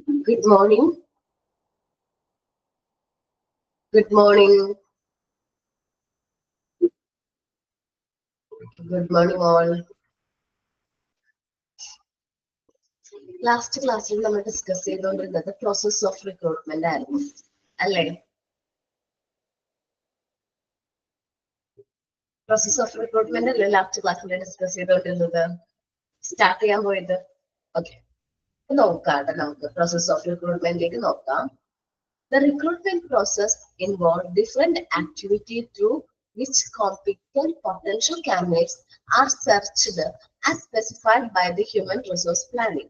Good morning. Good morning. Good morning, all. Last class we discussed the process of recruitment. Process of recruitment last class we discussed start okay. The process of recruitment. The recruitment process involves different activities through which competent potential candidates are searched as specified by the human resource planning.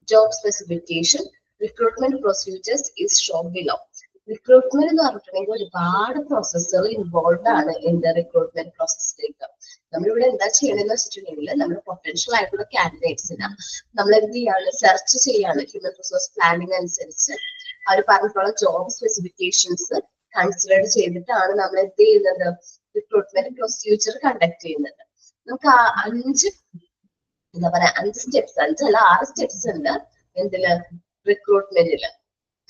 Job specification, recruitment procedures is shown below. Recruitment എന്ന് പറഞ്ഞിട്ടുണ്ടെങ്കിൽ ഒരുപാട് പ്രോസസ്സുകൾ involve ആണ് in the recruitment പ്രോസസ്സിലേക്ക്. നമ്മളിവിടെ എന്താ ചെയ്യണമെന്ന് വെച്ചിട്ടുണ്ടെങ്കിൽ നമ്മുടെ പൊട്ടൻഷ്യൽ ആയിട്ടുള്ള കാൻഡിഡേറ്റ്സിന് നമ്മൾ എന്ത് ചെയ്യാണ്, സെർച്ച് ചെയ്യാണ്. ഹ്യൂമൻ റിസോഴ്സ് പ്ലാനിങ് അനുസരിച്ച് അവർ പറഞ്ഞിട്ടുള്ള ജോബ് സ്പെസിഫിക്കേഷൻസ് കൺസിഡർ ചെയ്തിട്ടാണ് നമ്മൾ എന്ത് ചെയ്യുന്നത്, റിക്രൂട്ട്മെന്റ് പ്രൊസീജിയർ കണ്ടക്ട് ചെയ്യുന്നത്. നമുക്ക് എന്താ പറയാ 5 സ്റ്റെപ്സ്, 5 അല്ല 6 സ്റ്റെപ്സ് ഉണ്ട് എന്തില്, റിക്രൂട്ട്മെന്റില്.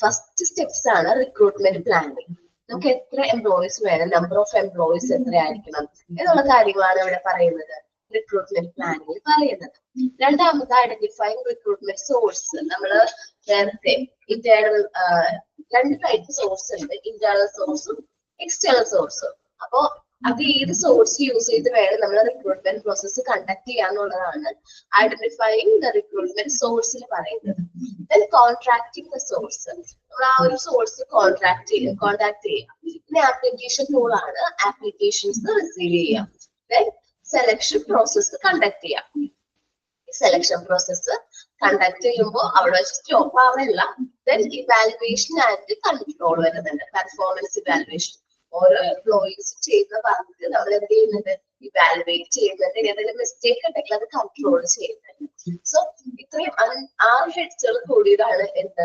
ഫസ്റ്റ് സ്റ്റെപ്സ് ആണ് റിക്രൂട്ട്മെന്റ് പ്ലാനിങ്. നമുക്ക് എത്ര എംപ്ലോയീസ് വേണം, നമ്പർ ഓഫ് എംപ്ലോയീസ് എത്രയായിരിക്കണം എന്നുള്ള കാര്യങ്ങളാണ് ഇവിടെ പറയുന്നത്, റിക്രൂട്ട്മെന്റ് പ്ലാനിങ്ങിൽ പറയുന്നത്. രണ്ടാമത് ഐഡന്റിഫൈങ് റിക്രൂട്ട്മെന്റ് സോഴ്സ്. നമ്മള് നേരത്തെ ഇന്റേണൽ 2 ടൈപ്പ് സോഴ്സ് ഉണ്ട്, ഇന്റേണൽ സോഴ്സും എക്സ്റ്റേണൽ സോഴ്സും. അപ്പോ അത് ഏത് സോഴ്സ് യൂസ് ചെയ്ത് വേണം നമ്മൾ റിക്രൂട്ട്മെന്റ് പ്രോസസ് കണ്ടക്ട് ചെയ്യാന്നുള്ളതാണ് ഐഡന്റിഫൈങ് ദ റിക്രൂട്ട്മെന്റ് സോഴ്സിൽ പറയുന്നത്. Then contracting the source. നമ്മൾ ആ ഒരു സോഴ്സ് കോൺടാക്ട് ചെയ്യാം. പിന്നെ ആപ്ലിക്കേഷൻ ടൂൾ ആണ്, ആപ്ലിക്കേഷൻസ് റിസീവ് ചെയ്യാം. ദെൻ സെലക്ഷൻ പ്രോസസ് കണ്ടക്ട് ചെയ്യാം. സെലക്ഷൻ പ്രോസസ് കണ്ടക്ട് ചെയ്യുമ്പോൾ അവിടെ വെച്ച് സ്റ്റോപ്പ് ആവില്ല. ദെൻ ഇവാലുവേഷൻ ആൻഡ് കൺട്രോൾ വരുന്നുണ്ട്, പെർഫോമൻസ് ഇവാലുവേഷൻ. ഓരോ എംപ്ലോയീസ് ചെയ്യുന്ന വർക്ക് നമ്മൾ എന്ത് ചെയ്യുന്നുണ്ട്, ഇവാലുവേറ്റ് ചെയ്യുന്നുണ്ട്. ഏതെങ്കിലും മിസ്റ്റേക്ക് ഉണ്ടെങ്കിൽ അത് കൺട്രോൾ ചെയ്യുന്നുണ്ട്. സോ ഇത്രയും 6 ഹെഡ്സുകൾ കൂടിയതാണ് എന്ത്,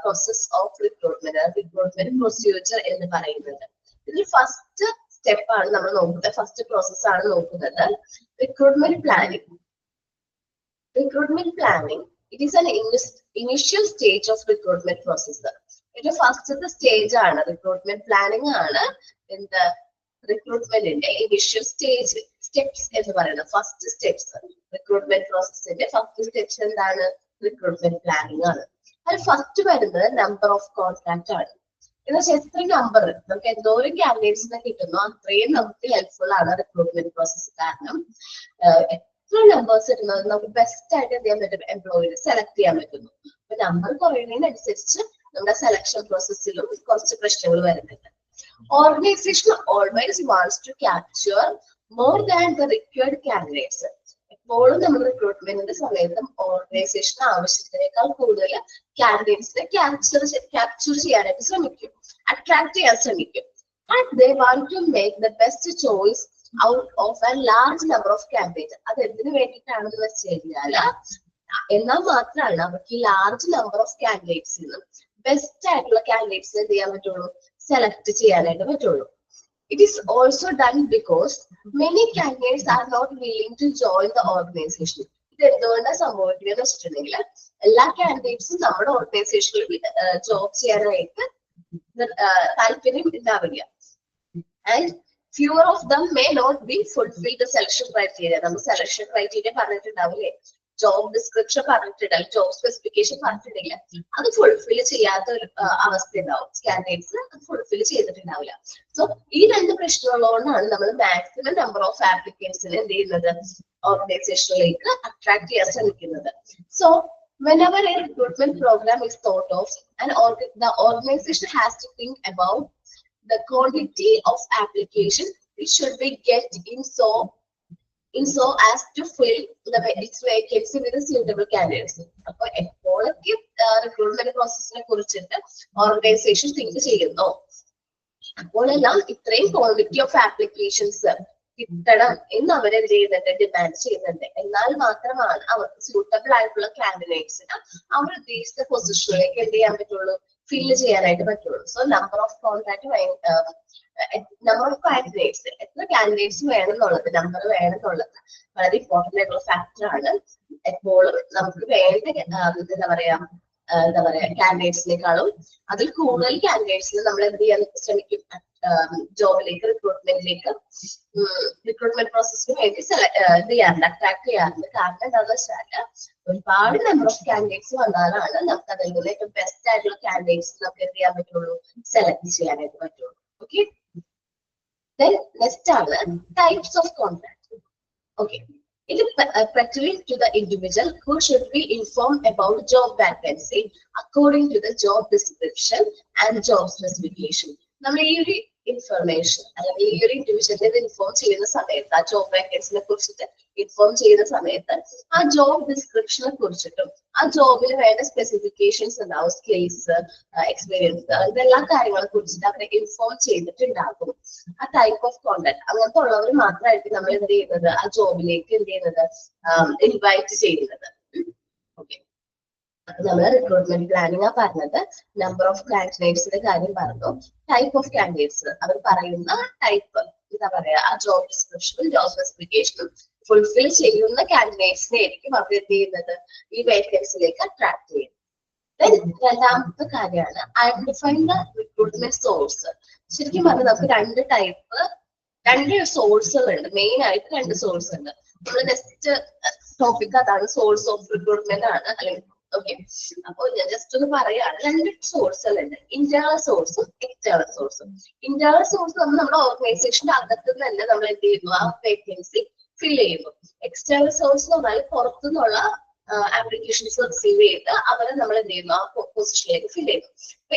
പ്രോസസ് ഓഫ് റിക്രൂട്ട്മെന്റ് പ്രൊസീജിയർ എന്ന് പറയുന്നത്. ഇതിൽ ഫസ്റ്റ് സ്റ്റെപ്പ് ആണ് നമ്മൾ നോക്കുന്നത്, ഫസ്റ്റ് പ്രോസസ് ആണ് നോക്കുന്നത് recruitment planning. Recruitment planning, it is an initial stage of recruitment process. It ഫസ്റ്റത്തെ സ്റ്റേജ് ആണ് റിക്രൂട്ട്മെന്റ് പ്ലാനിങ് ആണ് എന്താ റിക്രൂട്ട്മെന്റിന്റെ ഇനിഷ്യൽ സ്റ്റെപ്സ് എന്ന് പറയുന്നത്. ഫസ്റ്റ് സ്റ്റെപ്സ് റിക്രൂട്ട്മെന്റ് പ്രോസസ്സിന്റെ ഫസ്റ്റ് സ്റ്റെപ്സ് എന്താണ്, റിക്രൂട്ട്മെന്റ് പ്ലാനിങ് ആണ്. അതിൽ ഫസ്റ്റ് വരുന്നത് നമ്പർ ഓഫ് കോൺടാക്ട് ആണ്. എന്ന് വെച്ചാൽ എത്ര നമ്പർ നമുക്ക് എന്തോരം കാൻഡിഡേറ്റ്സിനെ കിട്ടുന്നു അത്രയും നമുക്ക് ഹെൽപ്ഫുൾ ആണ് റിക്രൂട്ട്മെന്റ് പ്രോസസ്. കാരണം എത്ര നമ്പേഴ്സ് കിട്ടുന്നത് നമുക്ക് ബെസ്റ്റ് ആയിട്ട് എന്ത് ചെയ്യാൻ പറ്റും, എംപ്ലോയിനെ സെലക്ട് ചെയ്യാൻ പറ്റുന്നു. അപ്പൊ നമ്പർ കുറയുന്നതിനനുസരിച്ച് നമ്മുടെ സെലക്ഷൻ പ്രോസസ്സിലും കുറച്ച് പ്രശ്നങ്ങൾ വരുന്നുണ്ട്. Organisation always wants to capture more than the required candidates. എപ്പോഴും നമ്മൾ റിക്രൂട്ട്മെന്റിന്റെ സമയത്തും ഓർഗനൈസേഷൻ ആവശ്യത്തിനേക്കാൾ കൂടുതൽ കാൻഡിഡേറ്റ്സിനെ ക്യാപ്ചർ ചെയ്യാനായിട്ട് ശ്രമിക്കും, അട്രാക്ട് ചെയ്യാൻ ശ്രമിക്കും. And they want to make the best choice out of a large number of candidate. അത് എന്തിനു വേണ്ടിയിട്ടാണെന്ന് വെച്ച് കഴിഞ്ഞാല്, എന്നാൽ മാത്രമാണ് അവർക്ക് ഈ ലാർജ് നമ്പർ ഓഫ് കാൻഡിഡേറ്റ്സിൽ ബെസ്റ്റ് ആയിട്ടുള്ള കാൻഡിഡേറ്റ്സ് എന്ത് ചെയ്യാൻ പറ്റുള്ളൂ, സെലക്ട് ചെയ്യാനായിട്ട് പറ്റുള്ളൂ. It is also done because many candidates are not willing to join the organization. ഇത് എന്തുകൊണ്ടാണ് സംഭവിക്കുന്നത് വെച്ചിട്ടുണ്ടെങ്കിൽ, എല്ലാ കാൻഡിഡേറ്റ്സും നമ്മുടെ ഓർഗനൈസേഷനിൽ ജോബ് ചെയ്യാനായിട്ട് താല്പര്യം ഉണ്ടാവില്ല. And fewer of them may not be fulfill the selection criteria. നമ്മൾ സെലക്ഷൻ ക്രൈറ്റീരിയ പറഞ്ഞിട്ടുണ്ടാവില്ലേ, ജോബ് ഡിസ്ക്രിപ്ഷൻ പറഞ്ഞിട്ടുണ്ടാവില്ല, ജോബ് സ്പെസിഫിക്കേഷൻ പറഞ്ഞിട്ടുണ്ടെങ്കിൽ അത് ഫുൾഫിൽ ചെയ്യാത്ത ഒരു അവസ്ഥ ഉണ്ടാവും. കാൻഡിഡേറ്റ്സ് അത് ഫുൾഫിൽ ചെയ്തിട്ടുണ്ടാവില്ല. സോ ഈ 2 പ്രശ്നമുള്ളതുകൊണ്ടാണ് നമ്മൾ മാക്സിമം നമ്പർ ഓഫ് ആപ്ലിക്കൻസിനെ എന്ത് ചെയ്യുന്നത്, ഓർഗനൈസേഷനിലേക്ക് അട്രാക്ട് ചെയ്യാൻ ശ്രമിക്കുന്നത്. So whenever a recruitment program is thought of, the organization has to think about the quantity of application which should be get in so as to fill its vacancy with the suitable candidates. അപ്പൊ എപ്പോഴൊക്കെ recruitment പ്രോസസ്സിനെ കുറിച്ചിട്ട് organisation think ചെയ്യുന്നു, അപ്പോഴെല്ലാം ഇത്രയും quantity of applications കിട്ടണം എന്ന് അവരെന്ത് ചെയ്യുന്നുണ്ട്, ഡിമാൻഡ് ചെയ്യുന്നുണ്ട്. എന്നാൽ മാത്രമാണ് അവർക്ക് സൂട്ടബിൾ ആയിട്ടുള്ള കാൻഡിഡേറ്റ്സിന് അവർ ഉദ്ദേശിച്ച പൊസിഷനിലേക്ക് എന്ത് ചെയ്യാൻ പറ്റുള്ളൂ, ഫില്ല് ചെയ്യാനായിട്ട് പറ്റുള്ളൂ. സോ നമ്പർ ഓഫ് കാൻഡിഡേറ്റ്സ്, എത്ര കാൻഡിഡേറ്റ്സ് വേണം എന്നുള്ളത്, നമ്പർ വേണം എന്നുള്ളത് വളരെ ഇമ്പോർട്ടന്റ് ആയിട്ടുള്ള ഫാക്ടർ ആണ്. എപ്പോഴും നമുക്ക് വേണ്ട എന്താ പറയാ എന്താ പറയാ കാൻഡിഡേറ്റ്സിനേക്കാളും അതിൽ കൂടുതൽ കാൻഡിഡേറ്റ്സിന് നമ്മൾ എന്ത് ചെയ്യാൻ ശ്രമിക്കും, ജോബിലേക്ക് റിക്രൂട്ട്മെന്റ് പ്രോസസ്സിന് വേണ്ടി ഇത് ചെയ്യാറുണ്ട്, അട്രാക്ട് ചെയ്യാറുണ്ട്. കാരണം എന്താണെന്ന് വെച്ചാൽ ഒരുപാട് നമ്പർ ഓഫ് കാൻഡിഡേറ്റ്സ് വന്നാലാണ് നമുക്ക് അതിൽ നിന്ന് ഏറ്റവും ബെസ്റ്റ് ആയിട്ടുള്ള കാൻഡിഡേറ്റ്സ് നമുക്ക് എന്ത് ചെയ്യാൻ പറ്റുള്ളൂ, സെലക്ട് ചെയ്യാനായിട്ട് പറ്റുള്ളൂ. ഓക്കെ, നെക്സ്റ്റ് ആണ് types of contract. Okay, it is pertaining to the individual who should be informed about job vacancy according to the job description and job specification. നമ്മൾ ഈ ഒരു ഇൻഫർമേഷൻ അല്ലെങ്കിൽ ഈ ഒരു ഇൻഡിവിജ്വലിനെ ഇൻഫോം ചെയ്യുന്ന സമയത്ത്, ആ ജോബ് വേക്കൻസിനെ കുറിച്ചിട്ട് ഇൻഫോം ചെയ്യുന്ന സമയത്ത് ആ ജോബ് ഡിസ്ക്രിപ്ഷനെ കുറിച്ചിട്ടും ആ ജോബിന് വേണ്ട സ്പെസിഫിക്കേഷൻസ് ഉണ്ടാവും, സ്കിൽസ്, എക്സ്പീരിയൻസ്, ഇതെല്ലാ കാര്യങ്ങളെ കുറിച്ചിട്ട് അവരെ ഇൻഫോം ചെയ്തിട്ടുണ്ടാകും. ആ ടൈപ്പ് ഓഫ് കോണ്ടാക്ട് അങ്ങനത്തെ ഉള്ളവർ മാത്രമായിരിക്കും നമ്മൾ എന്ത് ചെയ്യുന്നത്, ആ ജോബിലേക്ക് എന്ത് ചെയ്യുന്നത്, ഇൻവൈറ്റ് ചെയ്യുന്നത്. ഓക്കെ, നമ്മൾ റിക്രൂട്ട്മെന്റ് പ്ലാനിങ് ആ പറഞ്ഞത്. നമ്പർ ഓഫ് കാൻഡിഡേറ്റ്സിന്റെ കാര്യം പറഞ്ഞു. ടൈപ്പ് ഓഫ് കാൻഡിഡേറ്റ്സ്, അവർ പറയുന്ന ടൈപ്പ് എന്താ പറയാ, ആ ജോബ് ഡിസ്ക്രിപ്ഷനും ജോബ് സ്പെസിഫിക്കേഷനും ഫുൾഫിൽ ചെയ്യുന്ന കാൻഡിഡേറ്റ്സിനെ ആയിരിക്കും അവർ എന്ത് ചെയ്യുന്നത്, ഈ വേക്കൻസിലേക്ക് അട്രാക്ട് ചെയ്യുന്നത്. രണ്ടാമത്തെ കാര്യമാണ് ഐഡന്റിഫൈ ദ റിക്രൂട്ട്മെന്റ് സോഴ്സ്. ശരിക്കും പറഞ്ഞാൽ നമുക്ക് രണ്ട് സോഴ്സുകളുണ്ട്, മെയിൻ ആയിട്ട് രണ്ട് സോഴ്സ് ഉണ്ട്. നമ്മൾ നെക്സ്റ്റ് ടോപ്പിക് അതാണ്, സോഴ്സ് ഓഫ് റിക്രൂട്ട്മെന്റ് ആണ്. അല്ലെങ്കിൽ ഓക്കെ, അപ്പൊ ഞാൻ ജസ്റ്റ് ഒന്ന് പറയാണ്, രണ്ട് സോഴ്സുകളുണ്ട്, ഇന്റേണൽ സോഴ്സും എക്സ്റ്റേണൽ സോഴ്സും. ഇന്റേണൽ സോഴ്സ് നമ്മുടെ ഓർഗനൈസേഷന്റെ അകത്ത് തന്നെ നമ്മൾ എന്ത് ചെയ്യുന്നു, ആ വേക്കൻസി ഫിൽ ചെയ്യുന്നു. എക്സ്റ്റേണൽ സോഴ്സ് എന്ന് പറഞ്ഞാൽ പുറത്തുനിന്നുള്ള ആപ്ലിക്കേഷൻസ് റിസീവ് ചെയ്ത് അവരെ നമ്മൾ എന്ത് ചെയ്യുന്നു, ആ പൊസിഷനിലേക്ക് ഫിൽ ചെയ്യുന്നു. അപ്പൊ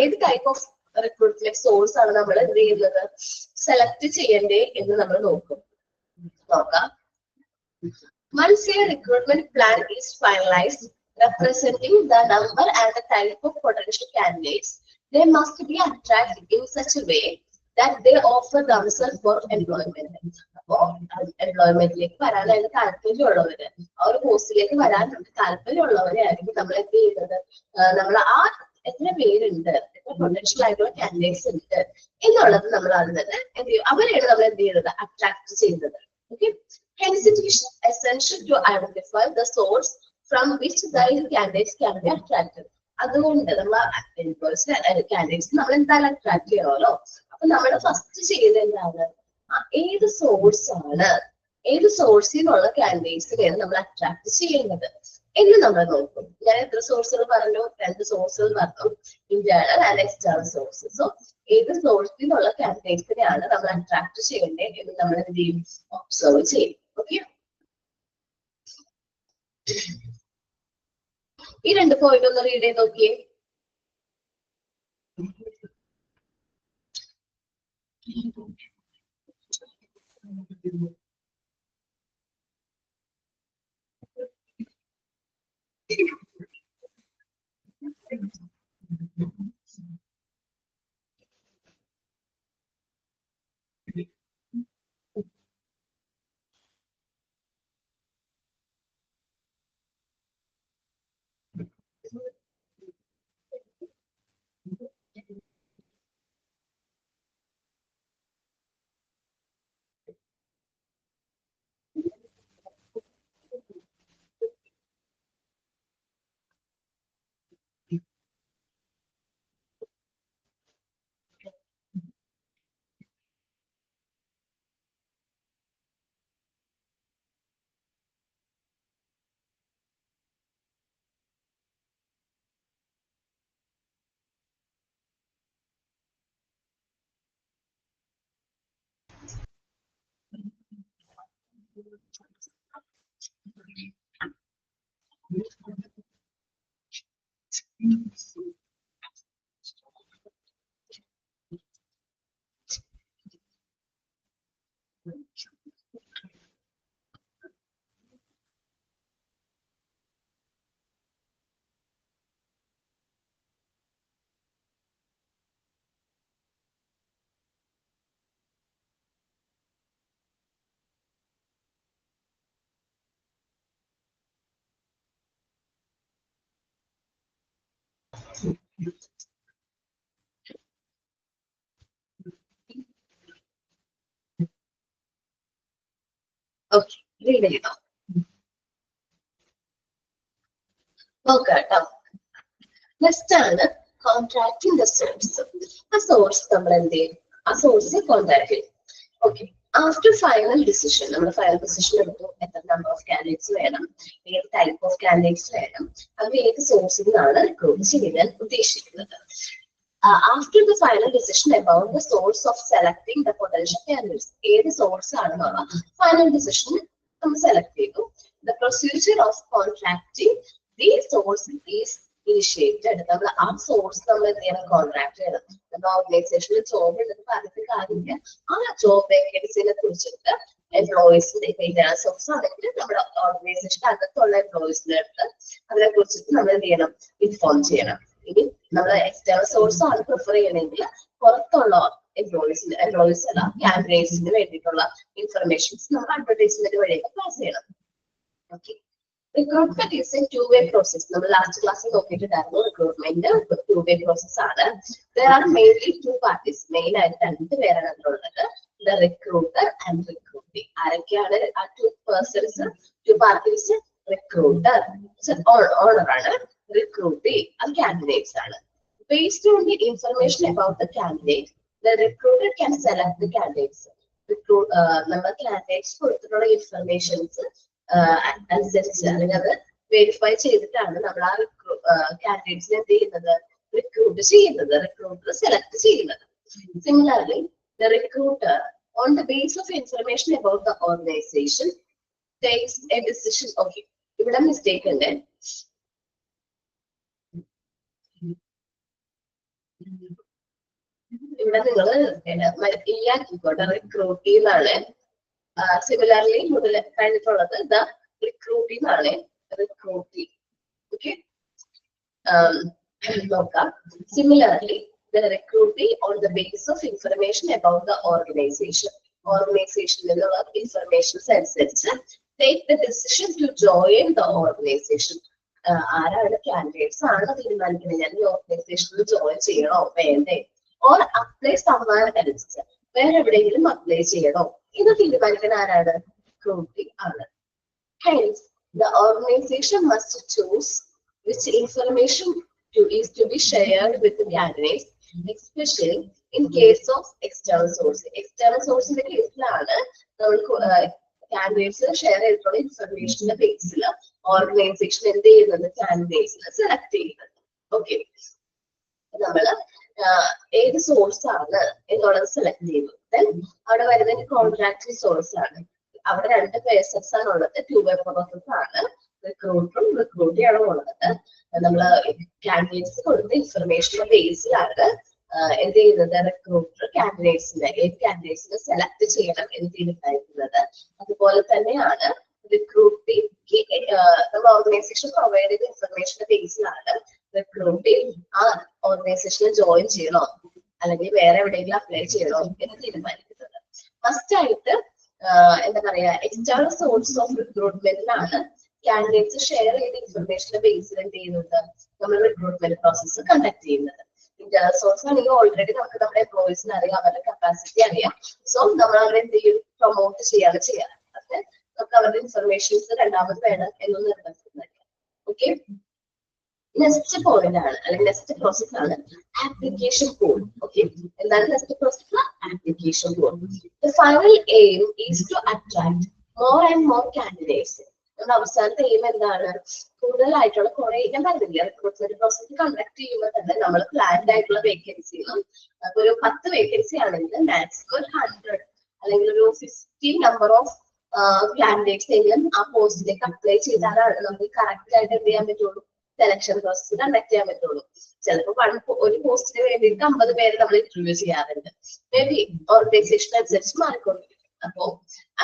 ഏത് ടൈപ്പ് ഓഫ് റിക്രൂട്ട്മെന്റ് സോഴ്സ് ആണ് നമ്മൾ എന്ത് ചെയ്യുന്നത്, സെലക്ട് ചെയ്യണ്ടേ എന്ന് നമ്മൾ നോക്കാം. Once a recruitment plan is finalized, representing the number and the type of potential candidates, they must be attracted in such a way that they offer themselves for employment. അപ്പോ എംപ്ലോയ്മെന്റിലേക്ക് വരാനായിട്ട് താല്പര്യമുള്ളവര്, ആ ഒരു പോസ്റ്റിലേക്ക് വരാൻ താല്പര്യമുള്ളവരെ ആയിരിക്കും നമ്മൾ എന്ത് ചെയ്യുന്നത്, നമ്മൾ ആ എത്ര പേരുണ്ട്, എത്ര പൊട്ടൻഷ്യൽ ആയിട്ടുള്ള കാൻഡിഡേറ്റ്സ് ഉണ്ട് എന്നുള്ളത് നമ്മൾ അതിൽ തന്നെ എന്ത് ചെയ്യും, അവരെയാണ് നമ്മൾ എന്ത് ചെയ്യുന്നത്, അട്രാക്ട് ചെയ്യുന്നത്. Okay, hence it is essential to identify the source from which the candidates can be attracted. അതുകൊണ്ട് നമ്മൾ കാൻഡിഡേറ്റ്സ് നമ്മൾ എന്തായാലും അട്രാക്ട് ചെയ്യണമല്ലോ. അപ്പൊ നമ്മൾ ഫസ്റ്റ് ചെയ്യുന്നത് എന്താണ്, ഏത് സോഴ്സാണ്, ഏത് സോഴ്സിൽ നിന്നുള്ള കാൻഡിഡേറ്റ്സിനെയാണ് നമ്മൾ അട്രാക്ട് ചെയ്യുന്നത് എന്ന് നമ്മൾ നോക്കും. ഞാൻ എത്ര സോഴ്സുകൾ പറഞ്ഞു, രണ്ട് സോഴ്സുകൾ പറഞ്ഞു, internal and external source. So ഏത് സോഴ്സിൽ നിന്നുള്ള കാൻഡിഡേറ്റ്സിനെയാണ് നമ്മൾ അട്രാക്ട് ചെയ്യേണ്ടത് എന്ന് നമ്മൾ എന്ത് ചെയ്യും, ഒബ്സർവ് ചെയ്യും. ഓക്കെ, ഈ രണ്ട് പോയിന്റ് ഒന്ന് റീഡ് ചെയ്ത് നോക്കിയേ. ഓക്കെ, റീഡ് ചെയ്തോ. നോക്കാം കേട്ടോ. നെക്സ്റ്റ് ആണ് കോൺട്രാക്ടിങ് ദ സോഴ്സ്. ആ സോഴ്സ് നമ്മൾ എന്ത് ചെയ്യും? ആ സോഴ്സ് കോൺട്രാക്ട് ചെയ്യും. ഓക്കെ, ആഫ്റ്റർ ഫൈനൽ ഡിസിഷൻ, നമ്മൾ ഫൈനൽ ഡിസിഷൻ എടുത്തു, എത്ര നമ്പർ ഓഫ് കാൻഡിഡേറ്റ്സ് വേണം, ഏത് ടൈപ്പ് ഓഫ് കാൻഡിഡേറ്റ്സ് വേണം, അത് ഏത് സോഴ്സിൽ നിന്നാണ് റിക്രൂട്ട് ചെയ്യാൻ ഉദ്ദേശിക്കുന്നത്. After the final decision about the source of selecting the potential candidates, ഏത് സോഴ്സ് ആണെന്നുള്ള ഫൈനൽ ഡിസിഷൻ നമ്മൾ സെലക്ട് ചെയ്തു. The procedure of contracting the source is initiated. നമ്മൾ ആ സോഴ്സ് നമ്മൾ എന്ത് ചെയ്യണം? കോൺട്രാക്ട് ചെയ്യണം. നമ്മുടെ ഓർഗനൈസേഷനിൽ ജോബ് ഉണ്ടെന്ന് പറഞ്ഞിട്ട് കാര്യമില്ല. ആ ജോബ് വേക്കൻസിനെ കുറിച്ചിട്ട് എംപ്ലോയീസിന്റെ ഇന്റേണൽ സോഴ്സ് ആണെങ്കിൽ നമ്മുടെ ഓർഗനൈസേഷന്റെ അകത്തുള്ള എംപ്ലോയീസിന്റെ അടുത്ത് അതിനെ കുറിച്ചിട്ട് നമ്മൾ എന്ത് ചെയ്യണം? ഇൻഫോം ചെയ്യണം. ഇനി നമ്മൾ എക്സ്റ്റേണൽ സോഴ്സ് ആണ് പ്രിഫർ ചെയ്യണമെങ്കിൽ പുറത്തുള്ള എംപ്ലോയീസ് അല്ല കാൻഡിഡേറ്റ്സിന് വേണ്ടിയിട്ടുള്ള ഇൻഫർമേഷൻസ് നമ്മൾ അഡ്വർടൈസ്മെന്റ് വഴിയൊക്കെ പാസ് ചെയ്യണം. Okay, recruitment is A two-way process. നമ്മൾ ലാസ്റ്റ് ക്ലാസ്സിൽ നോക്കിയിട്ടുണ്ടായിരുന്നു. റിക്രൂട്ട്മെന്റ് two-way പ്രോസസ് ആണ്. There are mainly two parties. Main ആയിട്ട് രണ്ട് പേരാണ് അതിലുള്ളത്. The recruiter and recruitee. ആരൊക്കെയാണ് ആ two persons, two parties? Recruiter owner ആണ്, recruitee അത് candidates ആണ്. Based on the information about the candidate, the recruiter can select the candidates. നമ്മൾ candidates കൊടുത്തിട്ടുള്ള ഇൻഫർമേഷൻസ് അനുസരിച്ച് അല്ലെങ്കിൽ അത് വെരിഫൈ ചെയ്തിട്ടാണ് നമ്മൾ ആ കാൻഡിഡേറ്റ്സിനെ എന്ത് ചെയ്യുന്നത്? റിക്രൂട്ട് ചെയ്യുന്നത്, റിക്രൂട്ടർ സെലക്ട് ചെയ്യുന്നത്. Similarly, the recruiter, on the basis of information about the organization, takes a decision. Okay, ഇവിടെ മിസ്റ്റേക്ക് ഉണ്ട്. ഇവിടെ നിങ്ങൾ ഇല്ലാക്കിക്കോട്ടെ, റിക്രൂട്ട് എന്നാണ്. സിമിലർലി മുതൽ കഴിഞ്ഞിട്ടുള്ളത് ദ റിക്രൂട്ടി എന്നാണ്, റിക്രൂട്ടി. ഓക്കെ, നോക്കാം. Similarly, the recruitee, on the basis of information about the organization, നിന്നുള്ള ഇൻഫർമേഷൻസ് അനുസരിച്ച് take the decision to join the organization. ആരാണ് കാൻഡിഡേറ്റ്സ് ആണ് തീരുമാനിക്കുന്നത്, ഞാൻ ഈ ഓർഗനൈസേഷനിൽ ജോയിൻ ചെയ്യണോ വേണ്ടേ, ഓർ അപ്ലൈ സമ്മാനം അനുസരിച്ച് വേറെ എവിടെയെങ്കിലും അപ്ലൈ ചെയ്യണോ, ഇത് തീരുമാനിക്കുന്ന ആരാണ്? റിക്രൂട്ടിംഗ് ആണ്. Hence, the organization must choose which information is to be shared with the candidates, especially in case of external source. External source in the case നമുക്ക് കാൻഡിഡേറ്റ്സ് ഷെയർ ചെയ്തിട്ടുള്ള ഇൻഫർമേഷന്റെ ബേസിൽ ഓർഗനൈസേഷൻ എന്ത് ചെയ്യുന്നത്? കാൻഡിഡേറ്റ്സിനെ സെലക്ട് ചെയ്യുന്നത്. ഓക്കെ, നമ്മള് ഏത് source ആണ് എന്നുള്ളത് select ചെയ്തു. ദെൻ അവിടെ വരുന്നത് കോൺട്രാക്ട് സോഴ്സ് ആണ്. അവിടെ രണ്ട് പേഴ്സൺസ് ആണ് ഉള്ളത്, two-way പ്രോസസ് ആണ്. റിക്രൂട്ടറും റിക്രൂട്ടിയാണ് ഉള്ളത്. നമ്മള് കാൻഡിഡേറ്റ്സ് കൊടുത്ത ഇൻഫർമേഷന്റെ ബേസിലാണ് എന്ത് ചെയ്യുന്നത്? റിക്രൂട്ടർ കാൻഡിഡേറ്റ്സിനെ ഏത് കാൻഡിഡേറ്റ്സിനെ സെലക്ട് ചെയ്യണം എന്ന് തീരുമാനിക്കുന്നത്. അതുപോലെ തന്നെയാണ് റിക്രൂട്ടിക്ക് നമ്മൾ ഓർഗനൈസേഷൻ പ്രൊവൈഡ് ചെയ്ത ഇൻഫർമേഷന്റെ ബേസിലാണ് റിക്രൂട്ടി ആ ഓർഗനൈസേഷനിൽ ജോയിൻ ചെയ്യണോ അല്ലെങ്കിൽ വേറെ എവിടെയെങ്കിലും അപ്ലൈ ചെയ്യണോ എന്ന് തീരുമാനിക്കുന്നത്. ഫസ്റ്റ് ആയിട്ട് എന്താ പറയാ, എക്സ്റ്റേണൽ സോഴ്സ് ഓഫ് റിക്രൂട്ട്മെന്റിലാണ് കാൻഡിഡേറ്റ്സ് ഷെയർ ചെയ്ത ഇൻഫർമേഷന്റെ ബേസിൽ എന്ത് ചെയ്യുന്നത്? നമ്മൾ റിക്രൂട്ട്മെന്റ് പ്രോസസ് കണ്ടക്ട് ചെയ്യുന്നത്. ഇന്റേണൽ സോഴ്സ് ആണെങ്കിൽ ഓൾറെഡി നമുക്ക് നമ്മുടെ എംപ്ലോയീസിന് അറിയാം, അവരുടെ കപ്പാസിറ്റി അറിയാം. സോ നമ്മൾ അവരെ എന്ത് ചെയ്യും? പ്രൊമോട്ട് ചെയ്യാറ്. അത് നമുക്ക് അവരുടെ ഇൻഫർമേഷൻസ് രണ്ടാമത് വേണം എന്നൊന്നും നിർബന്ധമില്ല. ഓക്കെ, നെക്സ്റ്റ് പോയിന്റ് ആണ് അല്ലെങ്കിൽ നെക്സ്റ്റ് പ്രോസസ് ആണ് ആപ്ലിക്കേഷൻ കോഡ്. ഓക്കെ, എന്താണ് next process? Application code. The final aim is to attract more and more candidates. നമ്മുടെ അവസാനത്തെ എയിം എന്താണ്? കൂടുതലായിട്ടുള്ള കുറെ, ഞാൻ പറഞ്ഞില്ല, റിക്രൂട്ട്മെന്റ് പ്രോസസ് കണ്ടക്ട് ചെയ്യുമ്പോൾ തന്നെ നമ്മൾ പ്ലാൻഡ് ആയിട്ടുള്ള വേക്കൻസികളും ഒരു 10 വേക്കൻസി ആണെങ്കിൽ മാക്സിമം 100 അല്ലെങ്കിൽ ഒരു 50 നമ്പർ ഓഫ് കാൻഡിഡേറ്റ്സ് എങ്കിലും ആ പോസ്റ്റിലേക്ക് അപ്ലൈ ചെയ്താലാണ് നമുക്ക് കറക്റ്റ് ആയിട്ട് എന്ത് ചെയ്യാൻ പറ്റുള്ളൂ? സെലക്ഷൻ പ്രോസസ് കണ്ടക്ട് ചെയ്യാൻ പറ്റുള്ളൂ. ചിലപ്പോൾ ഒരു പോസ്റ്റിന് വേണ്ടിയിട്ട് 50 പേര് നമ്മൾ ഇന്റർവ്യൂ ചെയ്യാറുണ്ട്. മേ ബി ഓർഗനൈസേഷൻ അനുസരിച്ച് മാറിക്കൊണ്ടിരിക്കും. അപ്പോ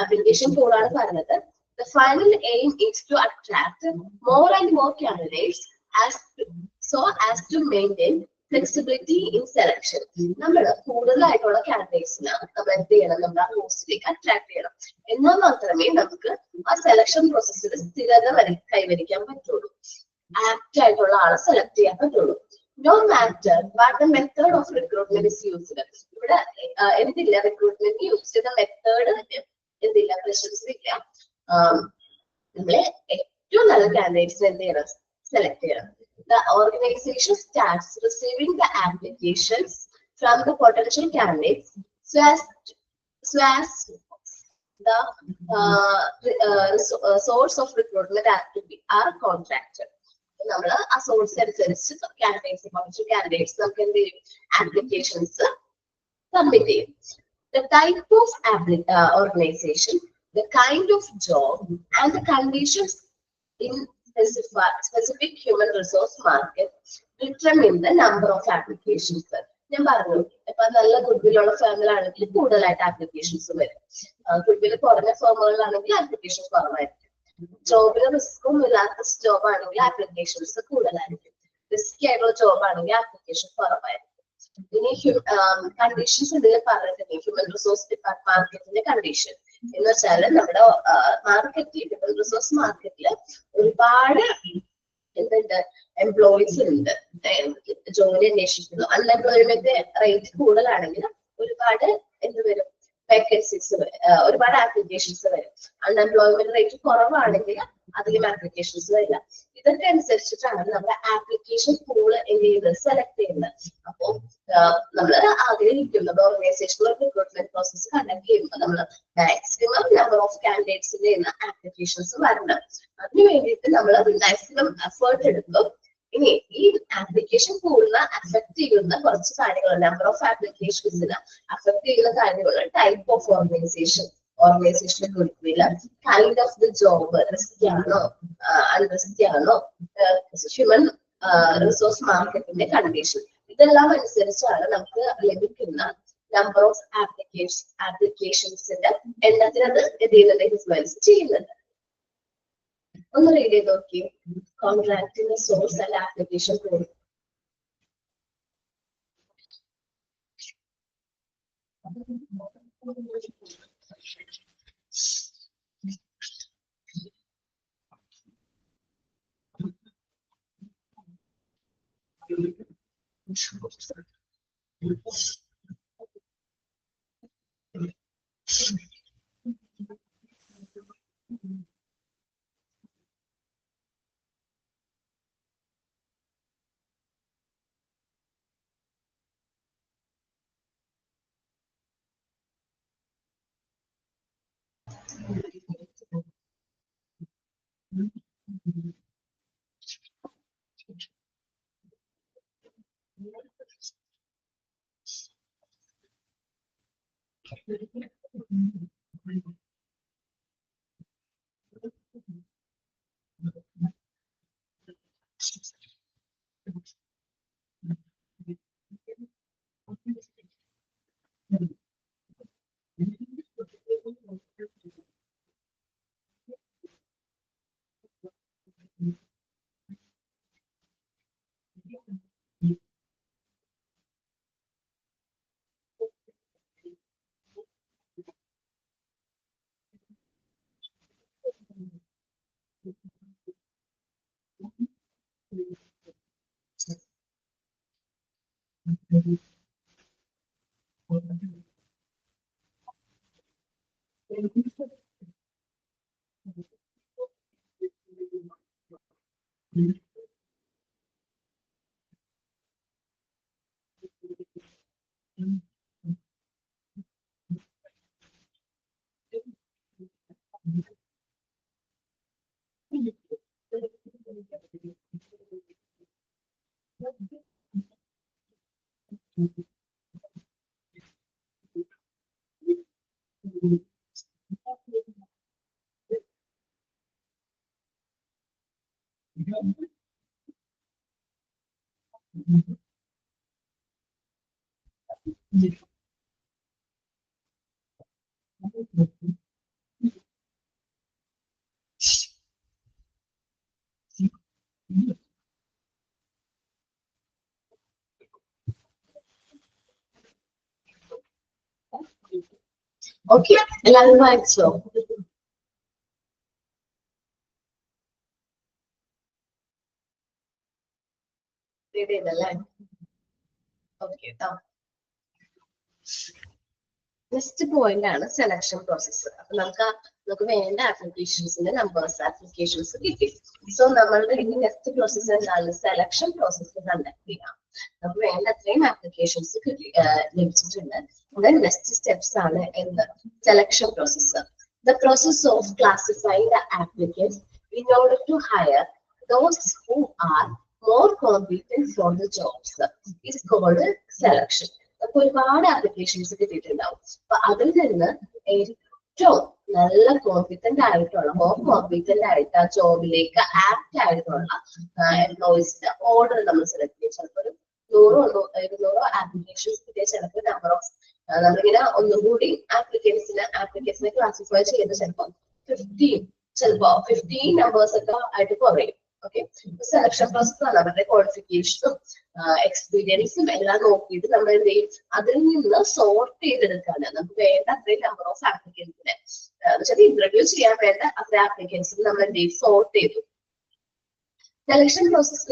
ആപ്ലിക്കേഷൻ കോഡാണ് പറഞ്ഞത്. The final aim is to attract more and more candidates so as to maintain flexibility in selection. നമ്മൾ കൂടുതലായിട്ടുള്ള കാൻഡിഡേറ്റ്സിനെ നമ്മൾ എന്ത് ചെയ്യണം? നമ്മുടെ ആ പോസ്റ്റിലേക്ക് അട്രാക്ട് ചെയ്യണം. എന്നാൽ മാത്രമേ നമുക്ക് ആ സെലക്ഷൻ പ്രോസസ്സിൽ സ്ഥിരത കൈവരിക്കാൻ പറ്റുള്ളൂ. ആപ്റ്റ് ആയിട്ടുള്ള ആളെ സെലക്ട് ചെയ്യാൻ പറ്റുള്ളൂ. No matter what the method of recruitment is used. ഇവിടെ എന്തില്ല, റിക്രൂട്ട്മെന്റ് യൂസ് ചെയ്ത മെത്തേഡ് എന്തില്ല, പ്രശംസില്ല. നമ്മളെ ഏറ്റവും നല്ല കാൻഡിഡേറ്റ്സിന് എന്ത് ചെയ്യണം? select ചെയ്യണം. The organization starts receiving the applications from the potential candidates so as the source of recruitment activity are contracted. നമ്മൾ ആ സോഴ്സ് അനുസരിച്ച് കാൻഡിഡേറ്റ്സ് നമുക്ക് എന്ത് ചെയ്യും, ആപ്ലിക്കേഷൻസ് submit ചെയ്യും. The type of organization, the kind of job, and the conditions in specific human resource market determine the number of applications. ഞാൻ പറഞ്ഞു, ഇപ്പൊ നല്ല ഗുഡ്വില്ലുള്ള ഫേമിലാണെങ്കിൽ കൂടുതലായിട്ട് ആപ്ലിക്കേഷൻസ് വരും, ഗുഡ്വിൽ കുറഞ്ഞ ഫേമുകളിലാണെങ്കിൽ ആപ്ലിക്കേഷൻ കുറവായിരിക്കും. ജോബിന് റിസ്ക്കും ഇല്ലാത്ത ജോബ് ആണെങ്കിൽ ആപ്ലിക്കേഷൻസ് കൂടുതലായിരിക്കും, റിസ്കി ആയിട്ടുള്ള ജോബ് ആണെങ്കിൽ ആപ്ലിക്കേഷൻ കുറവായിരിക്കും. ഇനി കണ്ടീഷൻസ് എന്തെങ്കിലും പറഞ്ഞിട്ടുണ്ട്, ഹ്യൂമൻ റിസോഴ്സ് മാർക്കറ്റിന്റെ കണ്ടീഷൻ എന്ന് വെച്ചാൽ നമ്മുടെ മാർക്കറ്റിൽ, ഹ്യൂമൻ റിസോഴ്സ് മാർക്കറ്റിൽ ഒരുപാട് എന്തുണ്ട്, എംപ്ലോയീസ് ഉണ്ട്, ജോലി അന്വേഷിക്കുന്നു. അൺഎംപ്ലോയ്മെന്റ് റേറ്റ് കൂടുതലാണെങ്കിൽ ഒരുപാട് എന്ത് വരും, വേക്കൻസീസ് വരും, ഒരുപാട് ആപ്ലിക്കേഷൻസ് വരും. അൺഎംപ്ലോയ്മെന്റ് റേറ്റ് കുറവാണെങ്കിൽ അധികം ആപ്ലിക്കേഷൻസ് വരില്ല. ഇതൊക്കെ അനുസരിച്ചിട്ടാണ് നമ്മുടെ ആപ്ലിക്കേഷൻ പൂള് എന്ത് ചെയ്യുന്നത്, സെലക്ട് ചെയ്യുന്നത്. അപ്പോ നമ്മൾ ആഗ്രഹിക്കും നമ്മുടെ ഓർഗനൈസേഷണൽ റിക്രൂട്ട്മെന്റ് പ്രോസസ് കണ്ടക്ട് ചെയ്യുമ്പോൾ നമ്മൾ മാക്സിമം നമ്പർ ഓഫ് കാൻഡിഡേറ്റ്സിന്റെ ആപ്ലിക്കേഷൻസ് വരണം. അതിനു വേണ്ടിയിട്ട് നമ്മൾ മാക്സിമം എഫേർട്ട് എടുക്കും. ഇനി ഈ ആപ്ലിക്കേഷൻ പൂളിനെ അഫക്ട് ചെയ്യുന്ന കുറച്ച് കാര്യങ്ങൾ, നമ്പർ ഓഫ് ആപ്ലിക്കേഷൻസിന് അഫക്ട് ചെയ്യുന്ന കാര്യങ്ങൾ, ടൈപ്പ് ഓഫ് ഓർഗനൈസേഷനെ കുറിക്കില്ല, kind of the job, risky ആണോ അൺറിസ്കി ആണോ, ഹ്യൂമൻ റിസോഴ്സ് മാർക്കറ്റിന്റെ കണ്ടീഷൻ, ഇതെല്ലാം അനുസരിച്ചാണ് നമുക്ക് ലഭിക്കുന്ന നമ്പർ ഓഫ് ആപ്ലിക്കേഷൻസിന്റെ എണ്ണത്തിനത് എന്ത് ചെയ്യുന്നത്, ഇൻഫ്ലുവൻസ് ചെയ്യുന്നത്. ഒന്ന് റീഡ് ചെയ്ത് നോക്കി. കോൺട്രാക്ടിന്റെ source and application pool. Okay, എല്ലാവരും വായിച്ചോ? ഓക്കെ, നെക്സ്റ്റ് പോയിന്റ് ആണ് സെലക്ഷൻ പ്രോസസ്. അപ്പൊ നമുക്ക് വേണ്ട ആപ്ലിക്കേഷൻസിന്റെ നമ്പേഴ്സ്, ആപ്ലിക്കേഷൻസ് കിട്ടി. സോ നമ്മളുടെ ഇനി നെക്സ്റ്റ് പ്രോസസ് എന്താണ്? സെലക്ഷൻ പ്രോസസ് കണ്ടക്ട് ചെയ്യാം. നമുക്ക് വേണ്ട അത്രയും ആപ്ലിക്കേഷൻസ് ലഭിച്ചിട്ടുണ്ട്. നെക്സ്റ്റ് സ്റ്റെപ്സ് ആണ് എന്ത്? Selection process. The process of classifying the applicants in order to hire those who are more competent for the jobs is called selection. നമുക്ക് ഒരുപാട് ആപ്ലിക്കേഷൻസ് കിട്ടിയിട്ടുണ്ടാവും. അപ്പൊ അതിൽ നിന്ന് ഏറ്റവും നല്ല കോമ്പിറ്റന്റ് ആയിട്ടുള്ള, മോർ കോമ്പിറ്റന്റ് ആയിട്ട് ആ ജോബിലേക്ക് ആപ്റ്റ് ആയിട്ടുള്ള എംപ്ലോയീസിന്റെ ഓർഡർ നമ്മൾ സെലക്ട് ചെയ്യും. ചിലപ്പോൾ ഒരു 100-200 ആപ്ലിക്കേഷൻസ് കിട്ടിയ ചിലപ്പോൾ നമ്പർ ഓഫ് നമ്മളിങ്ങനെ ഒന്നുകൂടി ആപ്ലിക്കൻസിനെ ക്ലാസിഫൈ ചെയ്ത് ചിലപ്പോൾ 15 നമ്പേഴ്സ് ഒക്കെ ആയിട്ട് കുറയും. ഓക്കെ, സെലക്ഷൻ പ്രോസസ് ആണ്. അവരുടെ ക്വാളിഫിക്കേഷനും എക്സ്പീരിയൻസും എല്ലാം നോക്കിയിട്ട് നമ്മൾ എന്ത് ചെയ്യും? അതിൽ നിന്ന് സോർട്ട് ചെയ്തെടുക്കാണ്. നമുക്ക് വേണ്ട അത്രയും നമ്പർ ഓഫ് ആപ്ലിക്കൻസിനെ ഇന്റർവ്യൂ ചെയ്യാൻ വേണ്ട അത്ര ആപ്ലിക്കൻസിന് നമ്മൾ എന്ത് ചെയ്യും? സോർട്ട് ചെയ്തു. Selection process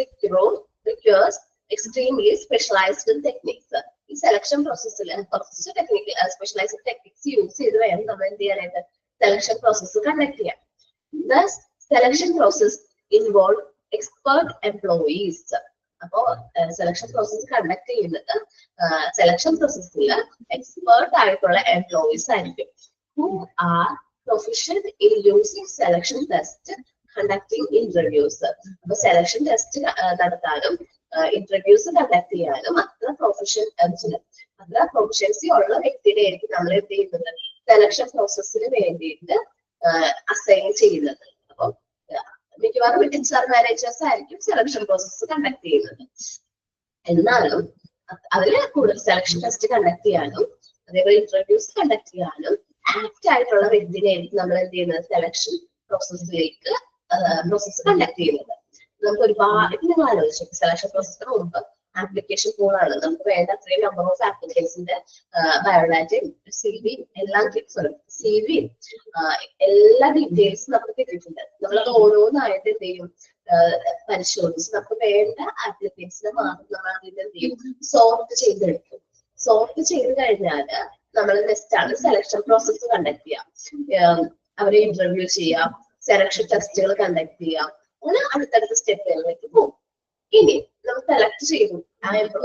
requires extremely specialized techniques. ഈ സെലക്ഷൻ പ്രോസസ്സിൽ കുറച്ച് ടെക്നിക്കൽ സ്പെഷ്യലൈസ്ഡ് ടെക്നിക്സ് യൂസ് ചെയ്ത് വേണം നമ്മൾ എന്ത് ചെയ്യാനായിട്ട്? സെലക്ഷൻ പ്രോസസ് കണ്ടക്ട് ചെയ്യാം. Thus, selection process involve expert employees. അപ്പോ സെലക്ഷൻ പ്രോസസ് കണ്ടക്ട് ചെയ്യുന്നത് സെലക്ഷൻ പ്രോസസ്സിൽ എക്സ്പേർട്ട് ആയിട്ടുള്ള എംപ്ലോയീസ് ആയിരിക്കും. Who are proficient in using selection test, conducting interviews. അപ്പൊ സെലക്ഷൻ ടെസ്റ്റ് നടത്താനും ഇന്റർവ്യൂസ് കണ്ടക്ട് ചെയ്യാനും അത്ര പ്രൊഫഷൻസി ഉള്ള വ്യക്തിയുടെ ആയിരിക്കും നമ്മൾ എന്ത് ചെയ്യുന്നത്? സെലക്ഷൻ പ്രോസസ്സിന് വേണ്ടിയിട്ട് അസൈൻ ചെയ്യുന്നത്. അപ്പൊ മിക്കവാറും HR മാനേജേഴ്സ് ആയിരിക്കും സെലക്ഷൻ പ്രോസസ് കണ്ടക്ട് ചെയ്യുന്നത്. എന്നാലും അതില് കൂടുതൽ സെലക്ഷൻ ടെസ്റ്റ് കണ്ടക്ട് ചെയ്യാനും അതേപോലെ ഇന്റർവ്യൂസ് കണ്ടക്ട് ചെയ്യാനും ആക്ട് ആയിട്ടുള്ള വ്യക്തിയെ ആയിരിക്കും നമ്മൾ എന്ത് ചെയ്യുന്നത്? സെലക്ഷൻ പ്രോസസ് കണ്ടക്ട് ചെയ്യുന്നത്. നമുക്ക് ഒരുപാട് നിങ്ങൾ ആലോചിച്ചു, സെലക്ഷൻ പ്രോസസ്സിന് മുമ്പ് ആപ്ലിക്കേഷൻ പൂളാണ്. നമുക്ക് വേണ്ട അത്രയും നമ്പർ ഓഫ് ആപ്ലിക്കൻസിന്റെ ബയോഡാറ്റയും CV-യും എല്ലാം CV-യും എല്ലാ ഡീറ്റെയിൽസും നമുക്ക് കിട്ടിയിട്ടുണ്ട്. നമ്മളത് ഓരോന്നായിട്ട് എന്ത് ചെയ്യും? പരിശോധിച്ച് നമുക്ക് വേണ്ട ആപ്ലിക്കൻസിനെ മാത്രം നമ്മൾ അതിന് എന്ത് ചെയ്യും? സോർട്ട് ചെയ്തെടുക്കും. സോർട്ട് ചെയ്ത് കഴിഞ്ഞാൽ നമ്മൾ നെക്സ്റ്റ് ആണ് സെലക്ഷൻ പ്രോസസ് കണ്ടക്ട് ചെയ്യാം. അവരെ ഇന്റർവ്യൂ ചെയ്യാം, സെലക്ഷൻ ടെസ്റ്റുകൾ കണ്ടക്ട് ചെയ്യാം. അങ്ങനെ അടുത്തടുത്ത സ്റ്റെപ്പുകളിലേക്ക് പോകും. ഇനി നമ്മൾ സെലക്ട് ചെയ്തു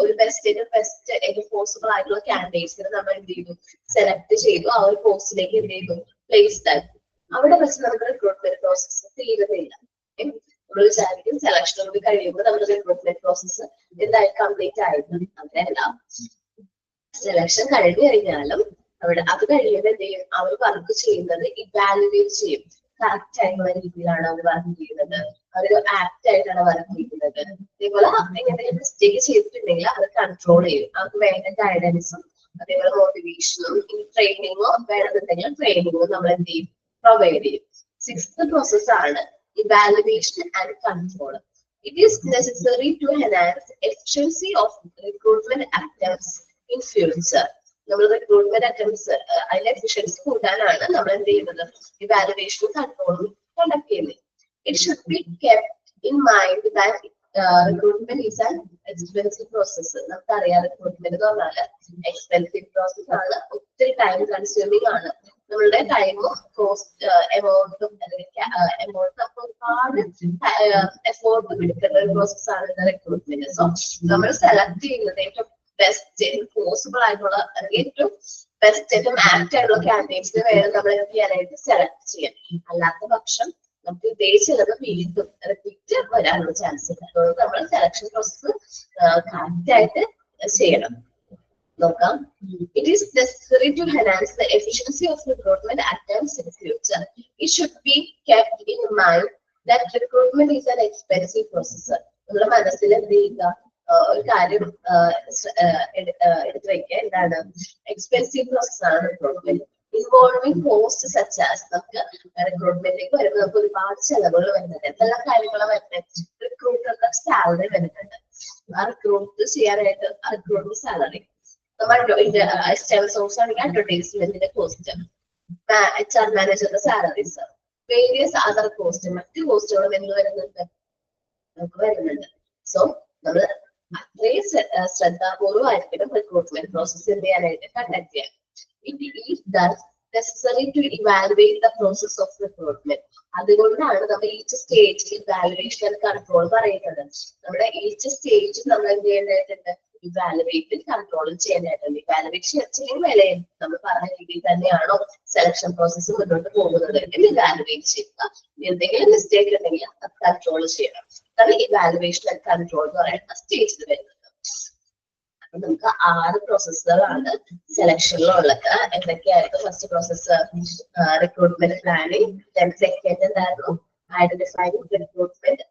ഒരു ബെസ്റ്റ് പോസിബിൾ ആയിട്ടുള്ള കാൻഡിഡേറ്റ്സിനെ നമ്മൾ എന്ത് ചെയ്തു? സെലക്ട് ചെയ്തു. ആ ഒരു പോസ്റ്റിലേക്ക് എന്ത് ചെയ്തു? പ്ലേസ്ഡ് ആക്കി. അവിടെ വെച്ച് നമുക്ക് റിക്രൂട്ട്മെന്റ് പ്രോസസ് തീരുന്നില്ല. നമ്മൾ വിചാരിക്കും സെലക്ഷൻ കൂടി കഴിയുമ്പോൾ നമ്മുടെ റിക്രൂട്ട്മെന്റ് പ്രോസസ് എന്തായി കംപ്ലീറ്റ് ആയിരുന്നു. അങ്ങനെയല്ല, സെലക്ഷൻ കഴിഞ്ഞു കഴിഞ്ഞാലും അത് കഴിയുമ്പോൾ എന്ത് ചെയ്യും? അവർ വർക്ക് ചെയ്യുന്നത് ഇവാലുവേറ്റ് ചെയ്യും. കറക്റ്റ് ആയിട്ടുള്ള രീതിയിലാണ് അവർ വർക്ക് ചെയ്യുന്നത്, അവർ ആക്ട് ആയിട്ടാണ് വർക്ക് ചെയ്യുന്നത്. അതേപോലെ എന്തെങ്കിലും മിസ്റ്റേക്ക് ചെയ്തിട്ടുണ്ടെങ്കിൽ അത് കൺട്രോൾ ചെയ്യും. അവർക്ക് വേണ്ട ഗൈഡൻസും അതേപോലെ മോട്ടിവേഷനും ട്രെയിനിങ്ങോ വേണമെന്നുണ്ടെങ്കിൽ ട്രെയിനിങ്ങും നമ്മൾ എന്ത് ചെയ്യും? പ്രൊവൈഡ് ചെയ്യും. 6th പ്രോസസ് ആണ് evaluation and control. It is necessary to enhance efficiency of recruitment attempts in future. നമ്മൾ റിക്രൂട്ട്മെന്റ് അറ്റംപ്റ്റ്സ് അതിന്റെ എഫിഷ്യൻസി കൂട്ടാനാണ് നമ്മൾ എന്ത് ചെയ്യുന്നത്? ഇവാലുവേഷനും കൺട്രോളും കണ്ടക്ട് ചെയ്യുന്നത്. It should be kept in mind that recruitment is an expensive process. നമുക്കറിയാം recruitment എന്ന് പറഞ്ഞാൽ expensive process ആണ്, ഒത്തിരി ടൈം കൺസ്യൂമിംഗ് ആണ്. നമ്മളുടെ ടൈമും കോസ്റ്റ് എമൗണ്ടും നമുക്ക് ഒരുപാട് എഫോർട്ട് പിടിക്കുന്ന ഒരു പ്രോസസ് ആണ് റിക്രൂട്ട്മെന്റ്. സോ നമ്മൾ സെലക്ട് ചെയ്യുന്നത് ഏറ്റവും ബെസ്റ്റ് പോസിബിൾ ആയിട്ടുള്ള ഏറ്റവും ബെസ്റ്റ് ഏറ്റവും ആക്ട് ആയിട്ടുള്ള കാൻഡിഡേറ്റ്സിന് വേണം നമ്മൾ എന്ത് ചെയ്യാനായിട്ട് സെലക്ട് ചെയ്യാം. അല്ലാത്ത പക്ഷം നമുക്ക് ഇതേ ചിലത് വീണ്ടും റിപ്പീറ്റ് വരാനുള്ള ചാൻസ് ഉണ്ട്. അതുകൊണ്ട് നമ്മൾ സെലക്ഷൻ പ്രോസസ് കറക്റ്റ് ആയിട്ട് ചെയ്യണം. നോക്കാം. It is necessary to enhance the efficiency of recruitment attempts in future. It should be kept in mind that recruitment is an expensive process. നമ്മുടെ മനസ്സിൽ എന്ത് ചെയ്യുക? ഒരു കാര്യം എടുത്തു വയ്ക്കുക. എന്താണ്? എക്സ്പെൻസീവ് പ്രോസസ് ആണ് recruitment. Involving cost such as നമുക്ക് റിക്രൂട്ട്മെന്റിലേക്ക് വരുമ്പോൾ നമുക്ക് ഒരുപാട് ചെലവുകൾ വരുന്നുണ്ട്. എന്തെല്ലാം കാര്യങ്ങളും വരുന്നത്? റിക്രൂട്ടറുടെ സാലറി വരുന്നുണ്ട്. ആ റിക്രൂട്ട് ചെയ്യാനായിട്ട് റിക്രൂട്ടർ സാലറി, എക്സ്റ്റേണൽ സോഴ്സ് ആണെങ്കിൽ അഡ്വർടൈസ്മെന്റിന്റെ കോസ്റ്റ്, HR മാനേജറുടെ സാലറീസ്, വേരിയസ് അതർ കോസ്റ്റ്, മറ്റു കോസ്റ്റുകളും എന്ത് വരുന്നുണ്ട്? നമുക്ക് വരുന്നുണ്ട്. സോ നമ്മൾ അത്രയും ശ്രദ്ധാപൂർവമായിരിക്കണം റിക്രൂട്ട്മെന്റ് പ്രോസസ് എന്ത് ചെയ്യാനായിട്ട് കണ്ടക്ട് ചെയ്യാൻ. It is thus necessary to evaluate the process of recruitment. അതുകൊണ്ടാണ് നമ്മൾ ഈച്ച് സ്റ്റേജ് ഇവാലുവേഷൻ കൺട്രോൾ പറയുന്നത്. നമ്മുടെ ഈച്ച് സ്റ്റേജ് നമ്മൾ എന്ത് ചെയ്യേണ്ടതായിട്ടുണ്ട്, ഇവാലുവേറ്റ് കൺട്രോളും ചെയ്യാനായിട്ടുണ്ട്. ഇവാലുവേറ്റ് ചെയ്യണമെങ്കിൽ വിലയും നമ്മൾ പറഞ്ഞ രീതിയിൽ തന്നെയാണോ സെലക്ഷൻ പ്രോസസ്സ് മുന്നോട്ട് പോകുന്നത് എന്ന് ഇവാലുവേറ്റ് ചെയ്യുക. എന്തെങ്കിലും മിസ്റ്റേക്ക് ഉണ്ടെങ്കിൽ അത് കൺട്രോൾ ചെയ്യണം. അതാണ് ഇവാലുവേഷൻ ആൻഡ് കൺട്രോൾ എന്ന് പറയുന്ന സ്റ്റേജിൽ വരുന്നത്. അപ്പൊ നമുക്ക് 6 പ്രോസസ്സുകളാണ് സെലക്ഷനിലുള്ളത്. എന്തൊക്കെയായിരുന്നു? First process recruitment planning, then second എന്തായിരുന്നു identifying recruitment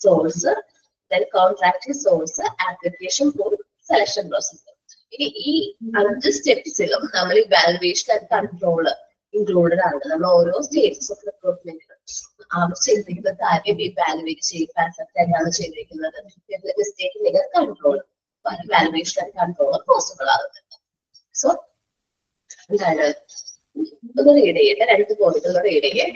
source, then contract source, application for selection process. ഈ 5 സ്റ്റെപ്സിലും നമ്മൾ ഇവാലുവേഷൻ ആൻഡ് കൺട്രോൾ ഇൻക്ലൂഡഡ് ആണ്. നമ്മൾ ഓരോ സ്റ്റേജസ് ഓഫ് റിക്രൂട്ട്മെന്റ് ചെയ്തിരിക്കുന്ന കാര്യം ഇവാലുവേറ്റ് ചെയ്യുക, പെർഫെക്റ്റ് ആയിട്ടാണ് ചെയ്തിരിക്കുന്നത്, മിസ്റ്റേക്ക് ഉണ്ടെങ്കിൽ control, evaluation and control possible ആകുന്നുണ്ട്. സോ എന്താണ് ഒന്ന് റീഡ് ചെയ്യട്ടെ, 2 പോയിന്റുകൾ റീഡ് ചെയ്യാം.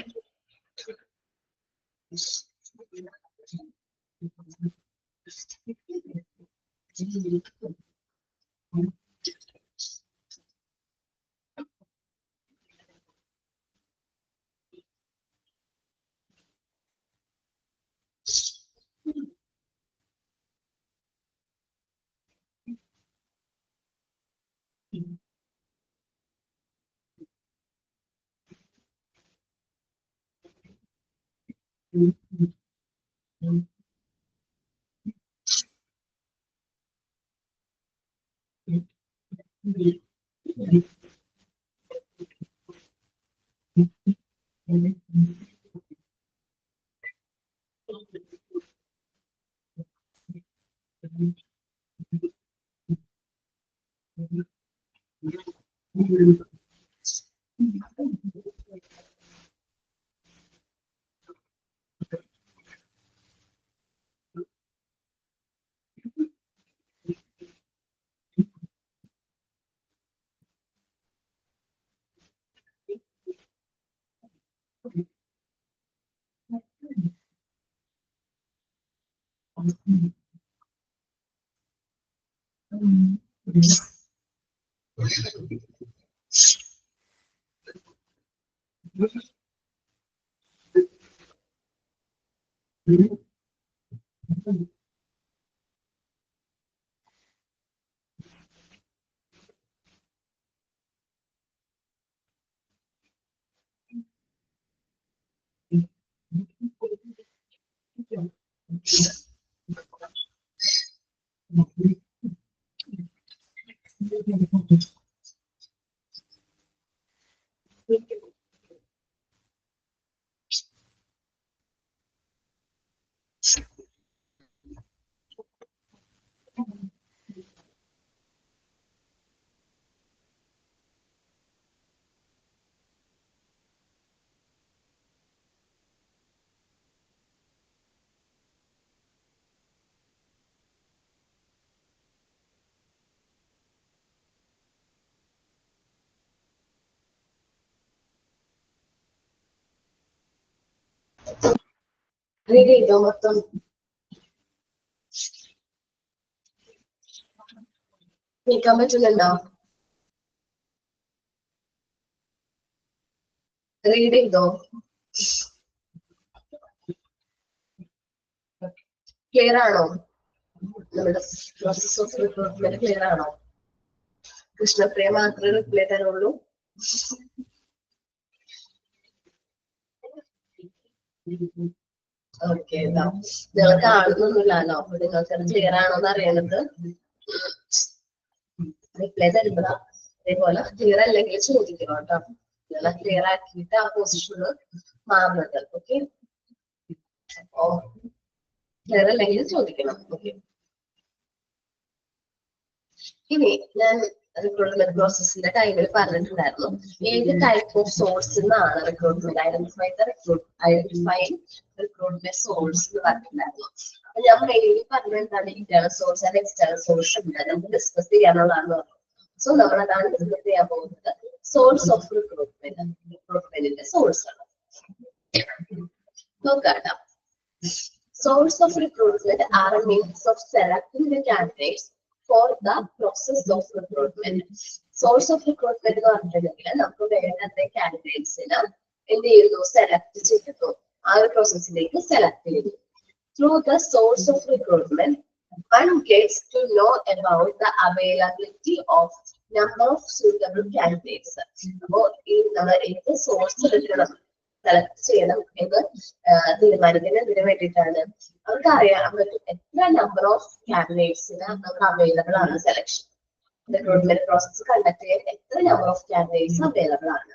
റീഡ് ചെയ്തോ മൊത്തം? കേൾക്കാൻ പറ്റുന്നുണ്ടോ? റീഡ് ചെയ്തോ? ക്ലിയർ ആണോ? നമ്മുടെ പ്രോസസ് ഓഫ് റിക്രൂട്ട്മെന്റ് ക്ലിയർ ആണോ? കൃഷ്ണപ്രിയ മാത്രമേ റിപ്ലൈ തരുള്ളൂ. ഓക്കെ, നിങ്ങൾ കാണുന്നൊന്നുമില്ലല്ലോ, അപ്പൊ നിങ്ങൾക്ക് ക്ലിയർ ആണോന്ന് അറിയണത് റിപ്ലൈ തരുമ്പോഴാ. അതേപോലെ ക്ലിയർ അല്ലെങ്കിൽ ചോദിക്കണം കേട്ടോ, നിങ്ങൾ ക്ലിയർ ആക്കിയിട്ട് ആ പൊസിഷനിൽ മാറുന്നത്. ഓക്കെ, അപ്പോ ക്ലിയർ അല്ലെങ്കിൽ ചോദിക്കണം. ഓക്കെ, ഇനി ഞാൻ റിക്രൂട്ട്മെന്റ് പ്രോസസ്സിന്റെ ടൈമിൽ പറഞ്ഞിട്ടുണ്ടായിരുന്നു ഏത് ടൈപ്പ് ഓഫ് സോഴ്സ് എന്നാണ് റിക്രൂട്ട്മെന്റ് ഐഡന്റിഫൈങ് റിക്രൂട്ട്മെന്റ് സോഴ്സ് എന്ന് പറഞ്ഞിട്ടുണ്ടായിരുന്നു. അപ്പൊ ഞാൻ മെയിൻലി പറഞ്ഞ എന്താണ്, internal source and external source ഉണ്ട്, നമുക്ക് ഡിസ്കസ് ചെയ്യാനുള്ളതാണെന്ന് പറഞ്ഞു. സോ നമ്മൾ അതാണ് ഡിസ്കസ് ചെയ്യാൻ പോകുന്നത്. സോഴ്സ് ഓഫ് റിക്രൂട്ട്മെന്റിന്റെ സോഴ്സ് ആണ് നോക്കാം. Source of recruitment are a means of selecting the candidates for the process of recruitment. Source of recruitment എന്ന് പറഞ്ഞിട്ടുണ്ടെങ്കിൽ നമുക്ക് വേണ്ടത്തെ കാൻഡിഡേറ്റ്സിന് എന്ത് ചെയ്യുന്നു, സെലക്ട് ചെയ്യുന്നു, ആ ഒരു പ്രോസസ്സിലേക്ക് സെലക്ട് ചെയ്യുന്നു. Through the source of recruitment, one gets to know about the availability of number of suitable candidates. അപ്പോൾ ഈ നമ്മൾ ഏത് സോഴ്സ് എടുക്കണം, സെലക്ട് ചെയ്യണം എന്ന് തീരുമാനിക്കുന്നതിന് വേണ്ടിയിട്ടാണ്. അവർക്ക് അറിയാൻ പറ്റും എത്ര നമ്പർ ഓഫ് കാൻഡിഡേറ്റ്സിന് നമുക്ക് അവൈലബിൾ ആണ്. സെലക്ഷൻ റിക്രൂട്ട്മെന്റ് പ്രോസസ് കണ്ടക്ട് ചെയ്യാൻ എത്ര നമ്പർ ഓഫ് കാൻഡിഡേറ്റ്സ് അവൈലബിൾ ആണ്.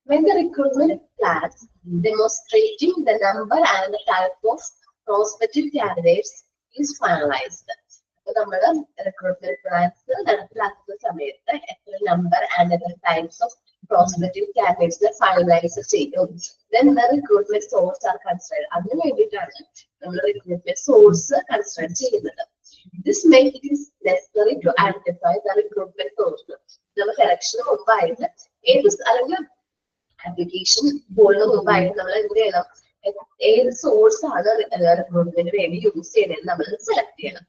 When the recruitment plans demonstrating the number and the type of prospective candidates is finalized. അപ്പോൾ നമ്മൾ റിക്രൂട്ട്മെന്റ് പ്ലാൻസ് നടപ്പിലാക്കുന്ന സമയത്ത് എത്ര നമ്പർ ആൻഡ് എത്ര types of prospective candidates finalise ചെയ്യും. Then the recruitment source are considered. അതിന് വേണ്ടിയിട്ടാണ് നമ്മൾ റിക്രൂട്ട്മെന്റ് സോഴ്സ് കൺസിഡർ ചെയ്യുന്നത്. This makes it is necessary to identify the recruitment source. നമ്മൾ സെലക്ഷന് മുമ്പായിട്ട് അല്ലെങ്കിൽ ആപ്ലിക്കേഷൻ പോളിന് മുമ്പായിട്ട് നമ്മൾ എന്ത് ചെയ്യണം, ഏത് സോഴ്സ് ആണ് റിക്രൂട്ട്മെന്റിന് വേണ്ടി യൂസ് ചെയ്യുന്നത് നമ്മൾ സെലക്ട് ചെയ്യണം.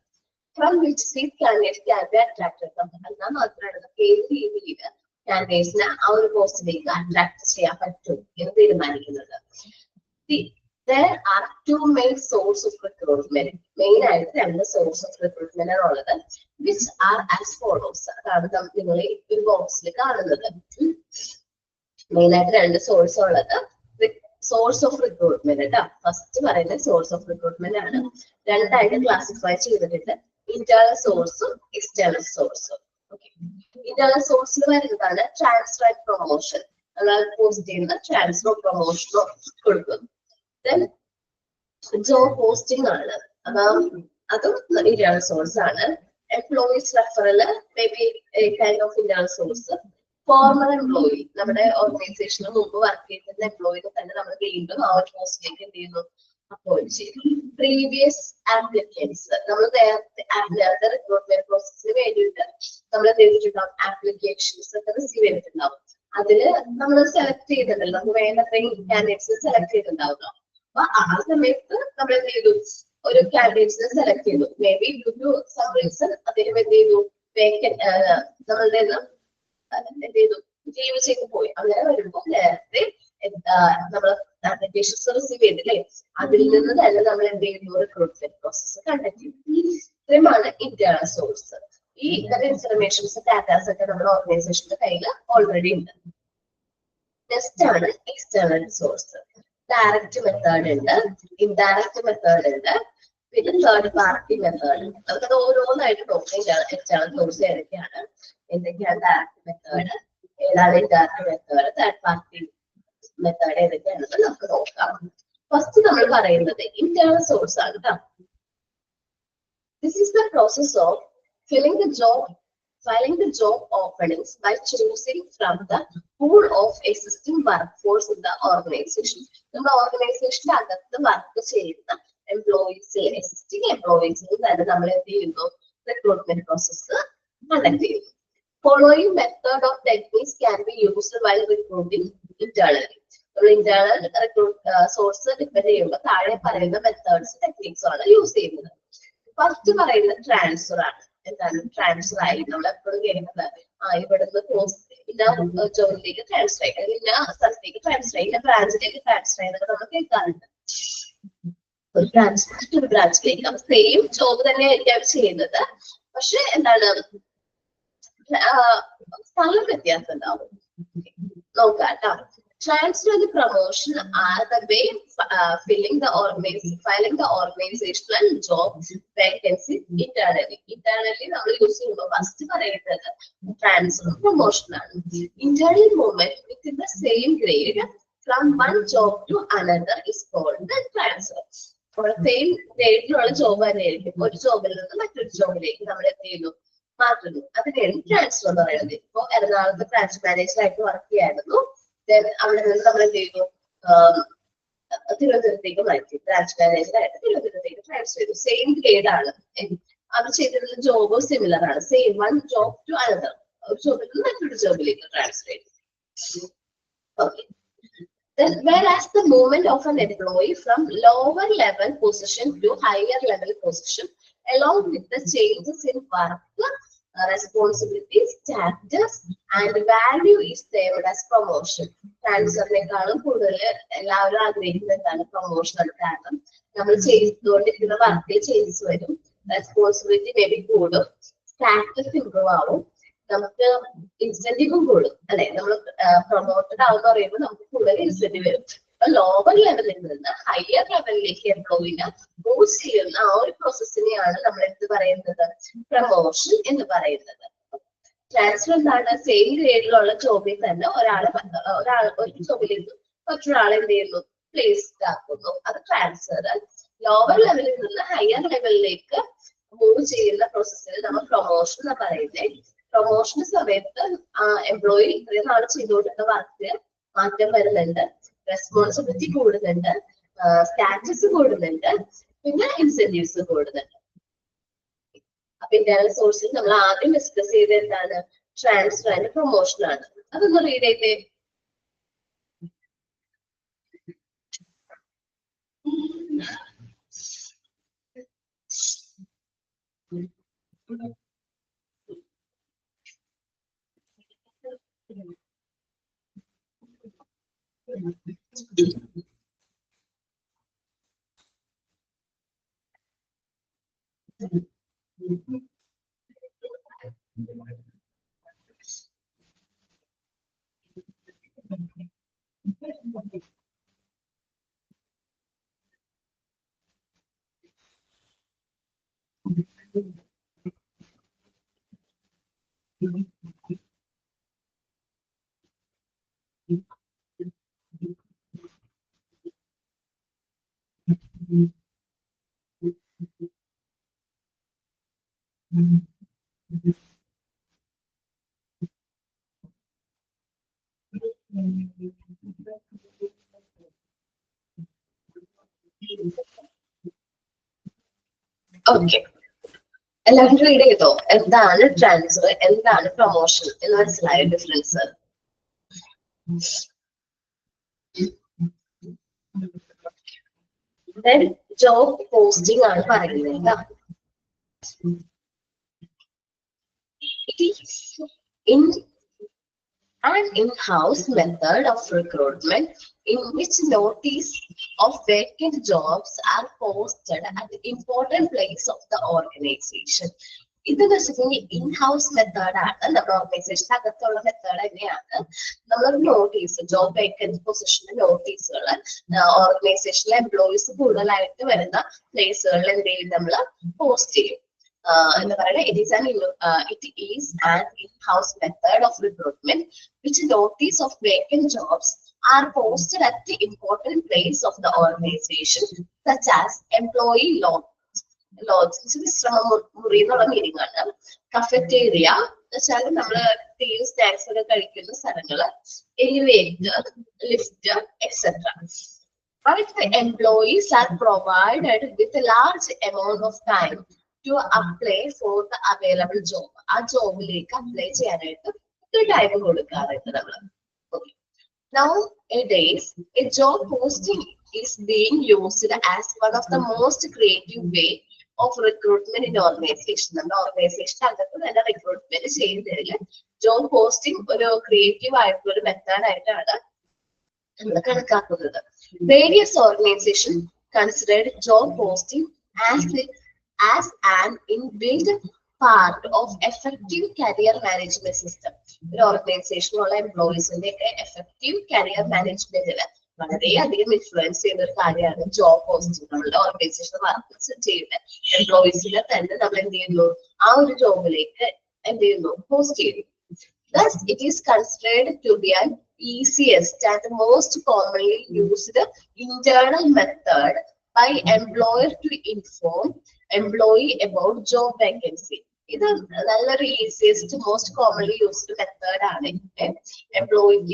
From which seat candidates can be attracted. എന്നാൽ മാത്രമാണ് നമുക്ക് ഏത് രീതിയിൽ കാൻഡിഡേറ്റ്സിനെ ആ ഒരു പോസ്റ്റിലേക്ക് അട്രാക്ട് ചെയ്യാൻ പറ്റും എന്ന് തീരുമാനിക്കുന്നത്. There are two main sources of recruitment. Main ആയിട്ട് രണ്ട് സോഴ്സ് ഓഫ് റിക്രൂട്ട്മെന്റ് ആണ് ഉള്ളത്. Which are as follows. അതാണ് നിങ്ങൾ ഈ ഒരു ബോക്സിൽ കാണുന്നത്. മെയിൻ ആയിട്ട് രണ്ട് സോഴ്സ് ഉള്ളത്. സോഴ്സ് ഓഫ് റിക്രൂട്ട്മെന്റ് കേട്ടോ. ഫസ്റ്റ് പറയുന്നത് സോഴ്സ് ഓഫ് റിക്രൂട്ട്മെന്റ് ആണ്. രണ്ടായിട്ട് ക്ലാസിഫൈ ചെയ്തിട്ടുണ്ട്. ഇന്റേണൽ സോഴ്സും എക്സ്റ്റേണൽ സോഴ്സും. ഇന്റേണൽ സോഴ്സിൽ വരുന്നതാണ് ട്രാൻസ്ഫർ ആൻഡ് പ്രൊമോഷൻ. അതായത് പോസ്റ്റ് ചെയ്യുന്ന ട്രാൻസ്ഫർ പ്രൊമോഷനോ കൊടുക്കും. ദെൻ ജോബ് പോസ്റ്റിംഗ് ആണ്. അപ്പം അതും ഇന്റേണൽ സോഴ്സ് ആണ്. Employees referral may be kind of internal source. Former employee, നമ്മുടെ ഓർഗനൈസേഷന് മുമ്പ് വർക്ക് ചെയ്തിരുന്ന എംപ്ലോയിനെ തന്നെ നമ്മൾ വീണ്ടും ആ ഒരു പോസ്റ്റിലേക്ക് എന്ത് ചെയ്യുന്നു, അപ്പോയിന്റ് ചെയ്തു. പ്രീവിയസ് ആപ്ലിക്കൻസ്, നമ്മൾ നേരത്തെ റിക്രൂട്ട്മെന്റ് പ്രോസസ്സിന് വേണ്ടിയിട്ട് നമ്മൾ എന്ത് ചെയ്തിട്ടുണ്ടാവും, ആപ്ലിക്കേഷൻസ് ഒക്കെ റിസീവ് ചെയ്തിട്ടുണ്ടാവും. അതില് നമ്മൾ സെലക്ട് ചെയ്തിട്ടുണ്ടല്ലോ, നമുക്ക് വേണ്ട അത്രയും കാൻഡിഡേറ്റ്സ് സെലക്ട് ചെയ്തിട്ടുണ്ടാവുക. അപ്പൊ ആ സമയത്ത് നമ്മൾ എന്ത് ചെയ്തു, ഒരു കാൻഡിഡേറ്റ്സിനെ സെലക്ട് ചെയ്തു. Maybe due to some reason അദ്ദേഹം എന്ത് ചെയ്തു, നമ്മളുടെ എന്ത് ചെയ്തു, ലീവ് ചെയ്ത് പോയി. അങ്ങനെ വരുമ്പോൾ നേരത്തെ നമ്മൾ ആപ്ലിക്കേഷൻസ് റിസീവ് ചെയ്തില്ലേ, അതിൽ നിന്ന് തന്നെ നമ്മൾ എന്ത് ചെയ്യുന്നു, റിക്രൂട്ട്മെന്റ് പ്രോസസ് കണ്ടക്ട് ചെയ്യും. ഇത്രയുമാണ് ഇന്റേണൽ സോഴ്സ്. ഈ ഇൻഫർമേഷൻസ് ഡാറ്റാസ് ഒക്കെ നമ്മുടെ ഓർഗനൈസേഷന്റെ കയ്യിൽ ഓൾറെഡി ഉണ്ട്. നെക്സ്റ്റ് ആണ് എക്സ്റ്റേണൽ സോഴ്സ്. ഡയറക്റ്റ് മെത്തേഡ് ഉണ്ട്, ഇൻഡയറക്റ്റ് മെത്തേഡ് ഉണ്ട്, പിന്നെ തേർഡ് പാർട്ടി മെത്തേഡ്. നമുക്കത് ഓരോന്നായിട്ട് നോക്കാം. എക്സ്റ്റേണൽ സോഴ്സ് ഏതൊക്കെയാണ്, എന്തൊക്കെയാണ് ഡയറക്റ്റ് മെത്തേഡ്, ഏതാണ് indirect method, third party method ഏതൊക്കെയാണെന്ന് നമുക്ക് നോക്കാം. ഫസ്റ്റ് നമ്മൾ പറയുന്നത് ഇന്റേണൽ സോഴ്സ് ആണ് കേട്ടോ. This is the process of filing the job openings by choosing from the pool of existing workforce in the organization. നമ്മുടെ ഓർഗനൈസേഷന്റെ അകത്ത് വർക്ക് ചെയ്യുന്ന എംപ്ലോയീസ്, എക്സിസ്റ്റിംഗ് എംപ്ലോയീസിന് തന്നെ നമ്മൾ എന്ത് ചെയ്യുന്നു, റിക്രൂട്ട്മെന്റ് പ്രോസസ് കണ്ടക്ട് ചെയ്യുന്നു. Following method of techniques can be used while recruiting internally. നമ്മൾ ഇന്റേണൽ സോഴ്സ് ഡിപെൻഡ് ചെയ്യുമ്പോൾ താഴെ പറയുന്ന മെത്തേഡ്സ് ടെക്നിക്സ് ആണ് യൂസ് ചെയ്യുന്നത്. ഫസ്റ്റ് പറയുന്നത് ട്രാൻസ്ഫർ ആണ്. എന്താണ് ട്രാൻസ്ഫർ ആയി, നമ്മൾ എപ്പോഴും കേൾക്കുന്നത് ഇവിടുന്ന് പോസ്റ്റ് ഇന്ന ജോലിയിലേക്ക് ട്രാൻസ്ഫർ ആയി, അല്ലെങ്കിൽ ഇന്ന സ്ഥലത്തേക്ക് ട്രാൻസ്ഫർ ആയി, ഇന്ന ബ്രാഞ്ചിലേക്ക് ട്രാൻസ്ഫർ ആയി എന്നൊക്കെ നമ്മൾ കേൾക്കാറുണ്ട്. ഒരു ബ്രാഞ്ച് മറ്റൊരു ബ്രാഞ്ചിലേക്ക് അപ്പൊ സെയിം ജോബ് തന്നെ ആയിരിക്കും അവർ ചെയ്യുന്നത്, പക്ഷെ എന്താണ് സ്ഥലം വ്യത്യാസം ഉണ്ടാവും. നോക്കാം കേട്ടോ. Transfer and promotion are the way filing the organizational job vacancies internally. Internally നമ്മൾ യൂസ് ചെയ്യുമ്പോൾ ഫസ്റ്റ് പറയുന്നത് ട്രാൻസ്ഫർ പ്രൊമോഷൻ ആണ്. Internal movement within the same grade from one job to another is called the transfer. Same ഗ്രേഡിലുള്ള job തന്നെയായിരിക്കും, ഒരു ജോബിൽ നിന്ന് മറ്റൊരു ജോബിലേക്ക് നമ്മൾ എന്ത് ചെയ്യുന്നു, മാറ്റുന്നു. അതിനെയാണ് ട്രാൻസ്ഫർ എന്ന് പറയുന്നത്. ഇപ്പൊ എറണാകുളത്ത് ബ്രാഞ്ച് മാനേജർ ആയിട്ട് വർക്ക് ചെയ്യായിരുന്നു, അവിടെ നിന്ന് നമ്മൾ എന്ത് ചെയ്തു, തിരുവനന്തപുരത്തേക്ക് മാറ്റി, ബ്രാഞ്ച് മാനേജർ ആയിട്ട് തിരുവനന്തപുരത്തേക്ക് ട്രാൻസ്ഫർ ചെയ്തു. സെയിം ഗ്രേഡ് ആണ്, അത് ചെയ്തിട്ടുള്ള ജോബ് സിമിലർ ആണ്. Same one job to another, ഒരു ജോബിൽ നിന്ന് മറ്റൊരു ജോബിലേക്ക് ട്രാൻസ്ഫർ ചെയ്തു. Okay. Then, whereas the movement of an employee from lower level position to higher level position along with the changes in work, responsibilities, status, and value is termed as promotion. ട്രാൻസ്ഫറിനേക്കാളും കൂടുതൽ എല്ലാവരും ആഗ്രഹിക്കുന്നതാണ് promotion. കാരണം നമ്മൾ ചെയ്തുകൊണ്ടിരിക്കുന്ന വർക്കിൽ changes വരും, responsibility may be കൂടും, status improve ആവും, നമുക്ക് ഇൻസെന്റീവും കൂടും അല്ലെ. നമ്മൾ പ്രൊമോട്ടഡ് ആവുന്ന പറയുമ്പോൾ നമുക്ക് കൂടുതൽ ഇൻസെന്റീവ് വരും. അപ്പൊ ലോവർ ലെവലിൽ നിന്ന് ഹയർ ലെവലിലേക്ക് എംപ്ലോയിനെ മൂവ് ചെയ്യുന്ന ആ ഒരു പ്രോസസ്സിനെയാണ് നമ്മൾ എന്ത് പറയുന്നത്, പ്രൊമോഷൻ എന്ന് പറയുന്നത്. ട്രാൻസ്ഫർ എന്താണ്, സെയിം ഗ്രേഡിലുള്ള ജോബിൽ തന്നെ ഒരു ജോബിലേക്ക് മറ്റൊരാളെ എന്ത് ചെയ്യുന്നു, പ്ലേസ്ഡ് ആക്കുന്നു, അത് ട്രാൻസ്ഫർ. ലോവർ ലെവലിൽ നിന്ന് ഹയർ ലെവലിലേക്ക് മൂവ് ചെയ്യുന്ന പ്രോസസ്സിന് നമ്മൾ പ്രൊമോഷൻ എന്ന് പറയുന്നത്. പ്രൊമോഷൻ സമയത്ത് എംപ്ലോയി ഇത്രയും നാൾ ചെയ്തുകൊണ്ടിരുന്ന വർക്ക് മാറ്റം വരുന്നുണ്ട്, റെസ്പോൺസിബിലിറ്റി കൂടുന്നുണ്ട്, സ്റ്റാറ്റസ് കൂടുന്നുണ്ട്, പിന്നെ ഇൻസെന്റീവ്സ് കൂടുന്നുണ്ട്. അപ്പൊ ഇന്റേണൽ സോഴ്സിൽ നമ്മൾ ആദ്യം ഡിസ്കസ് ചെയ്ത് എന്താണ്, ട്രാൻസ്ഫർ ആൻഡ് പ്രൊമോഷൻ ആണ്. അതൊന്ന് റീഡ് ചെയ്തേ. ഓക്കെ, എല്ലാവരും റീഡ് ചെയ്തോ? എന്താണ് ട്രാൻസ്ഫർ, എന്താണ് പ്രൊമോഷൻ എന്ന് മനസ്സിലായ ഡിഫറൻസ്? ജോബ് പോസ്റ്റിംഗ് ആണ് പറയുന്നത്. It is an in-house method of recruitment in which notice of vacant jobs are posted at the important place of the organization. ഇതെന്ന് വെച്ചിട്ടുണ്ടെങ്കിൽ ഇൻഹൗസ് മെത്തേഡ് ആണ്. നമ്മുടെ ഓർഗനൈസേഷൻ അകത്തുള്ള മെത്തേഡ് തന്നെയാണ്. നമ്മളൊരു നോട്ടീസ്, ജോബ് വേക്കൻസി പൊസിഷന്റെ നോട്ടീസുകൾ ഓർഗനൈസേഷനിലെ എംപ്ലോയീസ് കൂടുതലായിട്ട് വരുന്ന പ്ലേസുകളിൽ എന്ത് ചെയ്യും, നമ്മൾ പോസ്റ്റ് ചെയ്യും. എന്താ പറയുക, it is an in-house method of recruitment which notice of vacant jobs are posted at the important place of the organization such as employee lodge, വിശ്രമമുറി എന്നുള്ള മീനിങ് ആണ്. കഫറ്റേറിയ വെച്ചാൽ നമ്മള് ടീ സ്നാക്സ് ഒക്കെ കഴിക്കുന്ന സ്ഥലങ്ങള്, elevator, lift etcetera. But the employees are provided with a large amount of time to apply for the available job. ആ ജോബിലേക്ക് apply ചെയ്യാനായിട്ട് ഒത്തിരി ടൈം കൊടുക്കാറുണ്ട് നമ്മള്. Nowadays, a job posting is being used as one of the most creative way of recruitment in organization. നമ്മുടെ organisation അകത്ത് തന്നെ recruitment ചെയ്യുന്നതിൽ job posting ഒരു ക്രിയേറ്റീവ് ആയിട്ടുള്ള ഒരു മെത്തേഡ് ആയിട്ടാണ് നമ്മൾ കണക്കാക്കുന്നത്. Various organizations considered job posting as an inbuilt part of effective career management system. ഒരു ഓർഗനൈസേഷനുള്ള എംപ്ലോയീസിന്റെ ഒക്കെ എഫക്റ്റീവ് കരിയർ മാനേജ്മെന്റിന് വളരെയധികം ഇൻഫ്ലുവൻസ് ചെയ്യുന്ന ഒരു കാര്യമാണ് ജോബ് പോസ്റ്റിംഗ്. നമ്മുടെ ഓർഗനൈസേഷൻ വർക്ക് ചെയ്യുന്ന എംപ്ലോയീസിനെ തന്നെ നമ്മൾ എന്ത് ചെയ്യുന്നു, ആ ഒരു ജോബിലേക്ക് എന്ത് ചെയ്യുന്നു, പോസ്റ്റ് ചെയ്യുന്നു. Thus, it is considered to be an easiest and most commonly used internal method by employer to inform employee about job vacancy. ഇത് നല്ലൊരു easiest most commonly used method ആണ്. എംപ്ലോയർക്ക്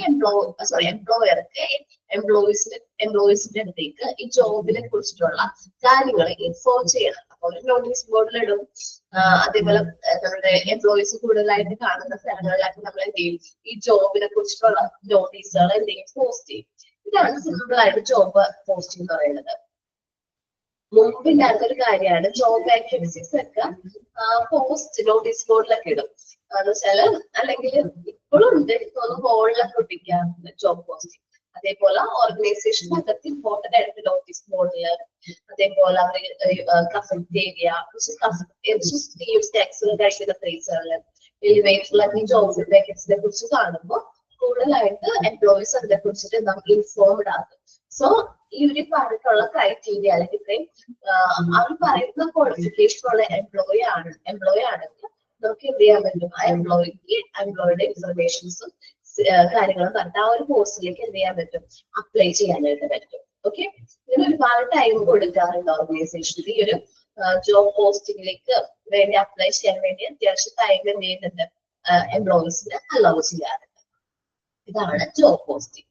എംപ്ലോയീസിന്റെ അടുത്തേക്ക് ഈ ജോബിനെ കുറിച്ചിട്ടുള്ള കാര്യങ്ങൾ ഇൻഫോം ചെയ്യണം. അപ്പോൾ നോട്ടീസ് ബോർഡിലിടും. അതേപോലെ നമ്മുടെ എംപ്ലോയീസ് കൂടുതലായിട്ട് കാണുന്ന സ്ഥലങ്ങളിലൊക്കെ നമ്മൾ എന്ത് ചെയ്യും, ഈ ജോബിനെ കുറിച്ചിട്ടുള്ള നോട്ടീസുകൾ എന്തെങ്കിലും പോസ്റ്റ് ചെയ്യും. ഇതാണ് സിമ്പിൾ ആയിട്ട് ജോബ് പോസ്റ്റിംഗ് എന്ന് പറയുന്നത്. മുമ്പില്ലാത്ത ഒരു കാര്യമാണ്. ജോബ് വേക്കൻസീസ് ഒക്കെ പോസ്റ്റ് നോട്ടീസ് ബോർഡിലൊക്കെ ഇടും. എന്ന് വെച്ചാല് അല്ലെങ്കിൽ ഇപ്പോഴും ഉണ്ട്, തോന്നുന്നു ബോർഡിലൊക്കെ ഒട്ടിക്കാം ജോബ് പോസ്റ്റിംഗ്. അതേപോലെ ഓർഗനൈസേഷനകത്ത് ഇമ്പോർട്ടന്റ് ആയിട്ട് നോട്ടീസ് ബോർഡില്, അതേപോലെ അവര് കഫറ്റേരിയ ടാക്സുകൾ കഴിക്കുന്ന പ്ലേസുകളില് എലിവേറ്ററിൽ ഈ ജോബ് വേക്കൻസിനെ കുറിച്ച് കാണുമ്പോൾ കൂടുതലായിട്ട് എംപ്ലോയീസ് അതിനെ കുറിച്ചിട്ട് നമുക്ക് ഇൻഫോംഡ് ആകും. സോ ഈ ഒരു പറഞ്ഞിട്ടുള്ള ക്രൈറ്റീരിയ അല്ലെങ്കിൽ ഇത്രയും അവർ പറയുന്ന ക്വാളിഫിക്കേഷൻ ഉള്ള എംപ്ലോയി ആണെങ്കിൽ നമുക്ക് എന്ത് ചെയ്യാൻ പറ്റും, ആ എംപ്ലോയിയുടെ ഇൻഫർമേഷൻസും കാര്യങ്ങളും പറഞ്ഞിട്ട് ആ ഒരു പോസ്റ്റിലേക്ക് എന്ത് ചെയ്യാൻ പറ്റും, അപ്ലൈ ചെയ്യാനായിട്ട് പറ്റും. ഓക്കെ, ഇതിന് ഒരുപാട് ടൈം കൊടുക്കാറുണ്ട് ഓർഗനൈസേഷനിൽ. ഈ ഒരു ജോബ് പോസ്റ്റിംഗിലേക്ക് വേണ്ടി അപ്ലൈ ചെയ്യാൻ വേണ്ടി അത്യാവശ്യം ടൈം എന്ത് ചെയ്യുന്നുണ്ട്, എംപ്ലോയീസിന് അലൗ ചെയ്യാറുണ്ട്. ഇതാണ് ജോബ് പോസ്റ്റിംഗ്.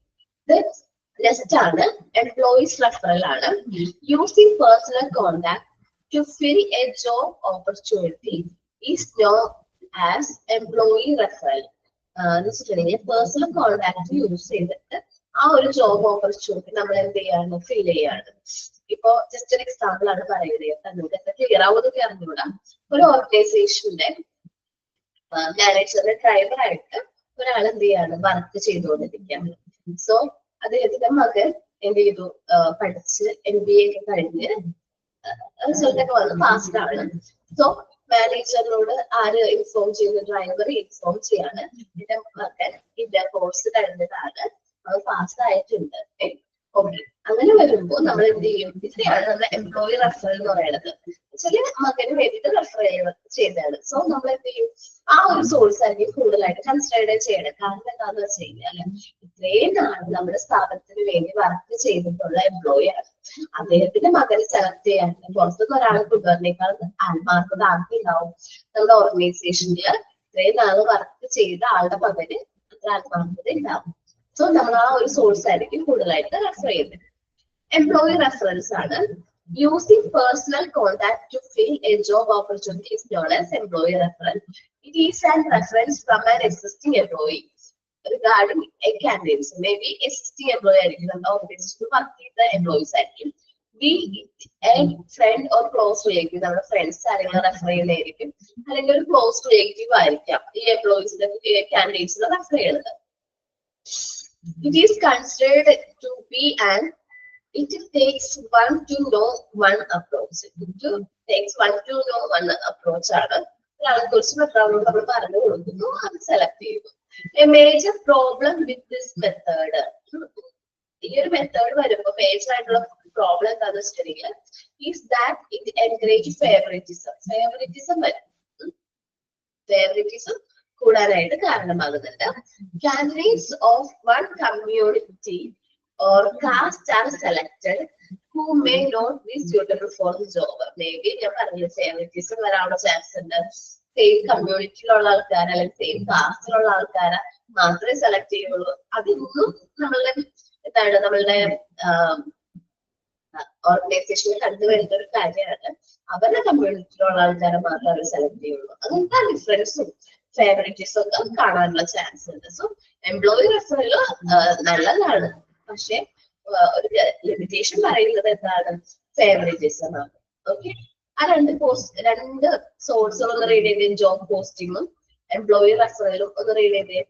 നെക്സ്റ്റ് ആണ് എംപ്ലോയീസ് റെഫറൽ ആണ്. Using personal contact to fill a job opportunity is known as employee referral. എന്ന് വെച്ചിട്ടുണ്ടെങ്കിൽ പേഴ്സണൽ കോണ്ടാക്ട് യൂസ് ചെയ്തിട്ട് ആ ഒരു ജോബ് ഓപ്പർച്യൂണിറ്റി നമ്മൾ എന്ത് ചെയ്യാണ്, ഫിൽ ചെയ്യാണ്. ഇപ്പൊ ജസ്റ്റ് ഒരു എക്സാമ്പിൾ ആണ് പറയുന്നത്, നിങ്ങൾക്ക് ക്ലിയർ ആവുന്നതൊക്കെ അറിഞ്ഞൂടാ. ഒരു ഓർഗനൈസേഷന്റെ മാനേജറിന്റെ ഡ്രൈവറായിട്ട് ഒരാൾ എന്ത് ചെയ്യാണ്, വർക്ക് ചെയ്തുകൊണ്ടിരിക്കുകയാണ്. സോ അദ്ദേഹത്തിന്റെ മകൻ എന്ത് ചെയ്തു, പഠിച്ച് MBA ഒക്കെ കഴിഞ്ഞ് റിസൾട്ടൊക്കെ വന്ന് പാസ്ഡ് ആണ്. സോ മാനേജറിനോട് ആര് ഇൻഫോം ചെയ്യുന്നു, ഡ്രൈവർ ഇൻഫോം ചെയ്യാണ്, എന്റെ മകൻ ഇതിന്റെ കോഴ്സ് കഴിഞ്ഞതാണ്, അത് പാസ്ഡ് ആയിട്ടുണ്ട്. അങ്ങനെ വരുമ്പോൾ നമ്മൾ എന്ത് ചെയ്യും, ഇതിനെയാണ് നമ്മൾ എംപ്ലോയി റെഫറൽ എന്ന് പറയുന്നത്. ചില മകന് വേണ്ടിയിട്ട് റെഫർ ചെയ്തതാണ്. സോ നമ്മൾ എന്ത് ചെയ്യും, ആ ഒരു സോഴ്സ് ആയിരിക്കും കൂടുതലായിട്ട് കൺസിഡർ ചെയ്യണം. കാരണം എന്താന്ന് വെച്ച് കഴിഞ്ഞാല് ഇത്രയും നാൾ നമ്മുടെ സ്ഥാപനത്തിന് വേണ്ടി വർക്ക് ചെയ്തിട്ടുള്ള എംപ്ലോയി ആണ്. അദ്ദേഹത്തിന്റെ മകനെ സെലക്ട് ചെയ്യാൻ പുറത്തുനിന്ന് ഒരാളെ കൊണ്ടുവന്നേക്കാൾ ആത്മാർത്ഥത ആർക്കുണ്ടാവും, നമ്മുടെ ഓർഗനൈസേഷനിൽ ഇത്രയും നാൾ വർക്ക് ചെയ്ത ആളുടെ മകന് അത്ര ആത്മാർത്ഥത ഉണ്ടാവും. സോ നമ്മൾ ആ ഒരു സോഴ്സ് ആയിരിക്കും കൂടുതലായിട്ട് റെഫർ ചെയ്യുന്നത്. എംപ്ലോയി റെഫറൻസ് ആണ്. Using personal contact to fill a job opportunity is known as employee referral. It is a reference from an existing employee regarding a candidate. So maybe existing employee or work with the employees. Be it a friend or close relative. Our friends are refer ചെയ്യുന്നതായിരിക്കും, അല്ലെങ്കിൽ ഒരു close relative ആയിരിക്കാം ഈ എംപ്ലോയീസിന്റെ കാൻഡിഡേറ്റ്സിനെ refer ചെയ്യുന്നത്. It is considered to be an it takes one to know one approach. It takes one to know one approach ആണ്. ഒരാളെ കുറിച്ച് നമ്മൾ പറഞ്ഞു കൊടുക്കുന്നു, അത് സെലക്ട് ചെയ്യുന്നു. A major problem with this method, ഈ ഒരു മെത്തേഡ് വരുമ്പോൾ മേജർ ആയിട്ടുള്ള പ്രോബ്ലം എന്താണെന്ന് വെച്ചിട്ടുണ്ടെങ്കിൽ is that it encourages favoritism. Favoritism കൂടാനായിട്ട് കാരണമാകുന്നുണ്ട്. Candidates of one community or caste are selected who may not be suitable for the job. Maybe ഞാൻ പറഞ്ഞില്ല, favoritism വരാനുള്ള ചാൻസ് ഉണ്ട്. സെയിം കമ്മ്യൂണിറ്റിയിലുള്ള ആൾക്കാർ അല്ലെങ്കിൽ സെയിം കാസ്റ്റിലുള്ള ആൾക്കാരെ മാത്രമേ സെലക്ട് ചെയ്യുള്ളൂ. അതൊന്നും നമ്മളുടെ ഓർഗനൈസേഷനിൽ കണ്ടുവരുന്ന ഒരു കാര്യമാണ്. അവരുടെ കമ്മ്യൂണിറ്റിയിലുള്ള ആൾക്കാരെ മാത്രമേ അവർ സെലക്ട് ചെയ്യുള്ളൂ. അങ്ങനത്തെ ഡിഫറൻസും ഫേവറിറ്റിസും ഒക്കെ കാണാനുള്ള ചാൻസ് ഉണ്ട്. സോ എംപ്ലോയി റെഫറൽ നല്ലതാണ്, പക്ഷെ ഒരു ലിമിറ്റേഷൻ പറയുന്നത് എന്താണ്, ഫേവറിറ്റിസം ആണ്. ഓക്കെ, ആ രണ്ട് സോഴ്സുകൾ ഒന്ന് റീഡ് ചെയ്തേ, ജോബ് പോസ്റ്റിങ്ങും എംപ്ലോയി റെഫറലും ഒന്ന് റീഡ് ചെയ്തേ.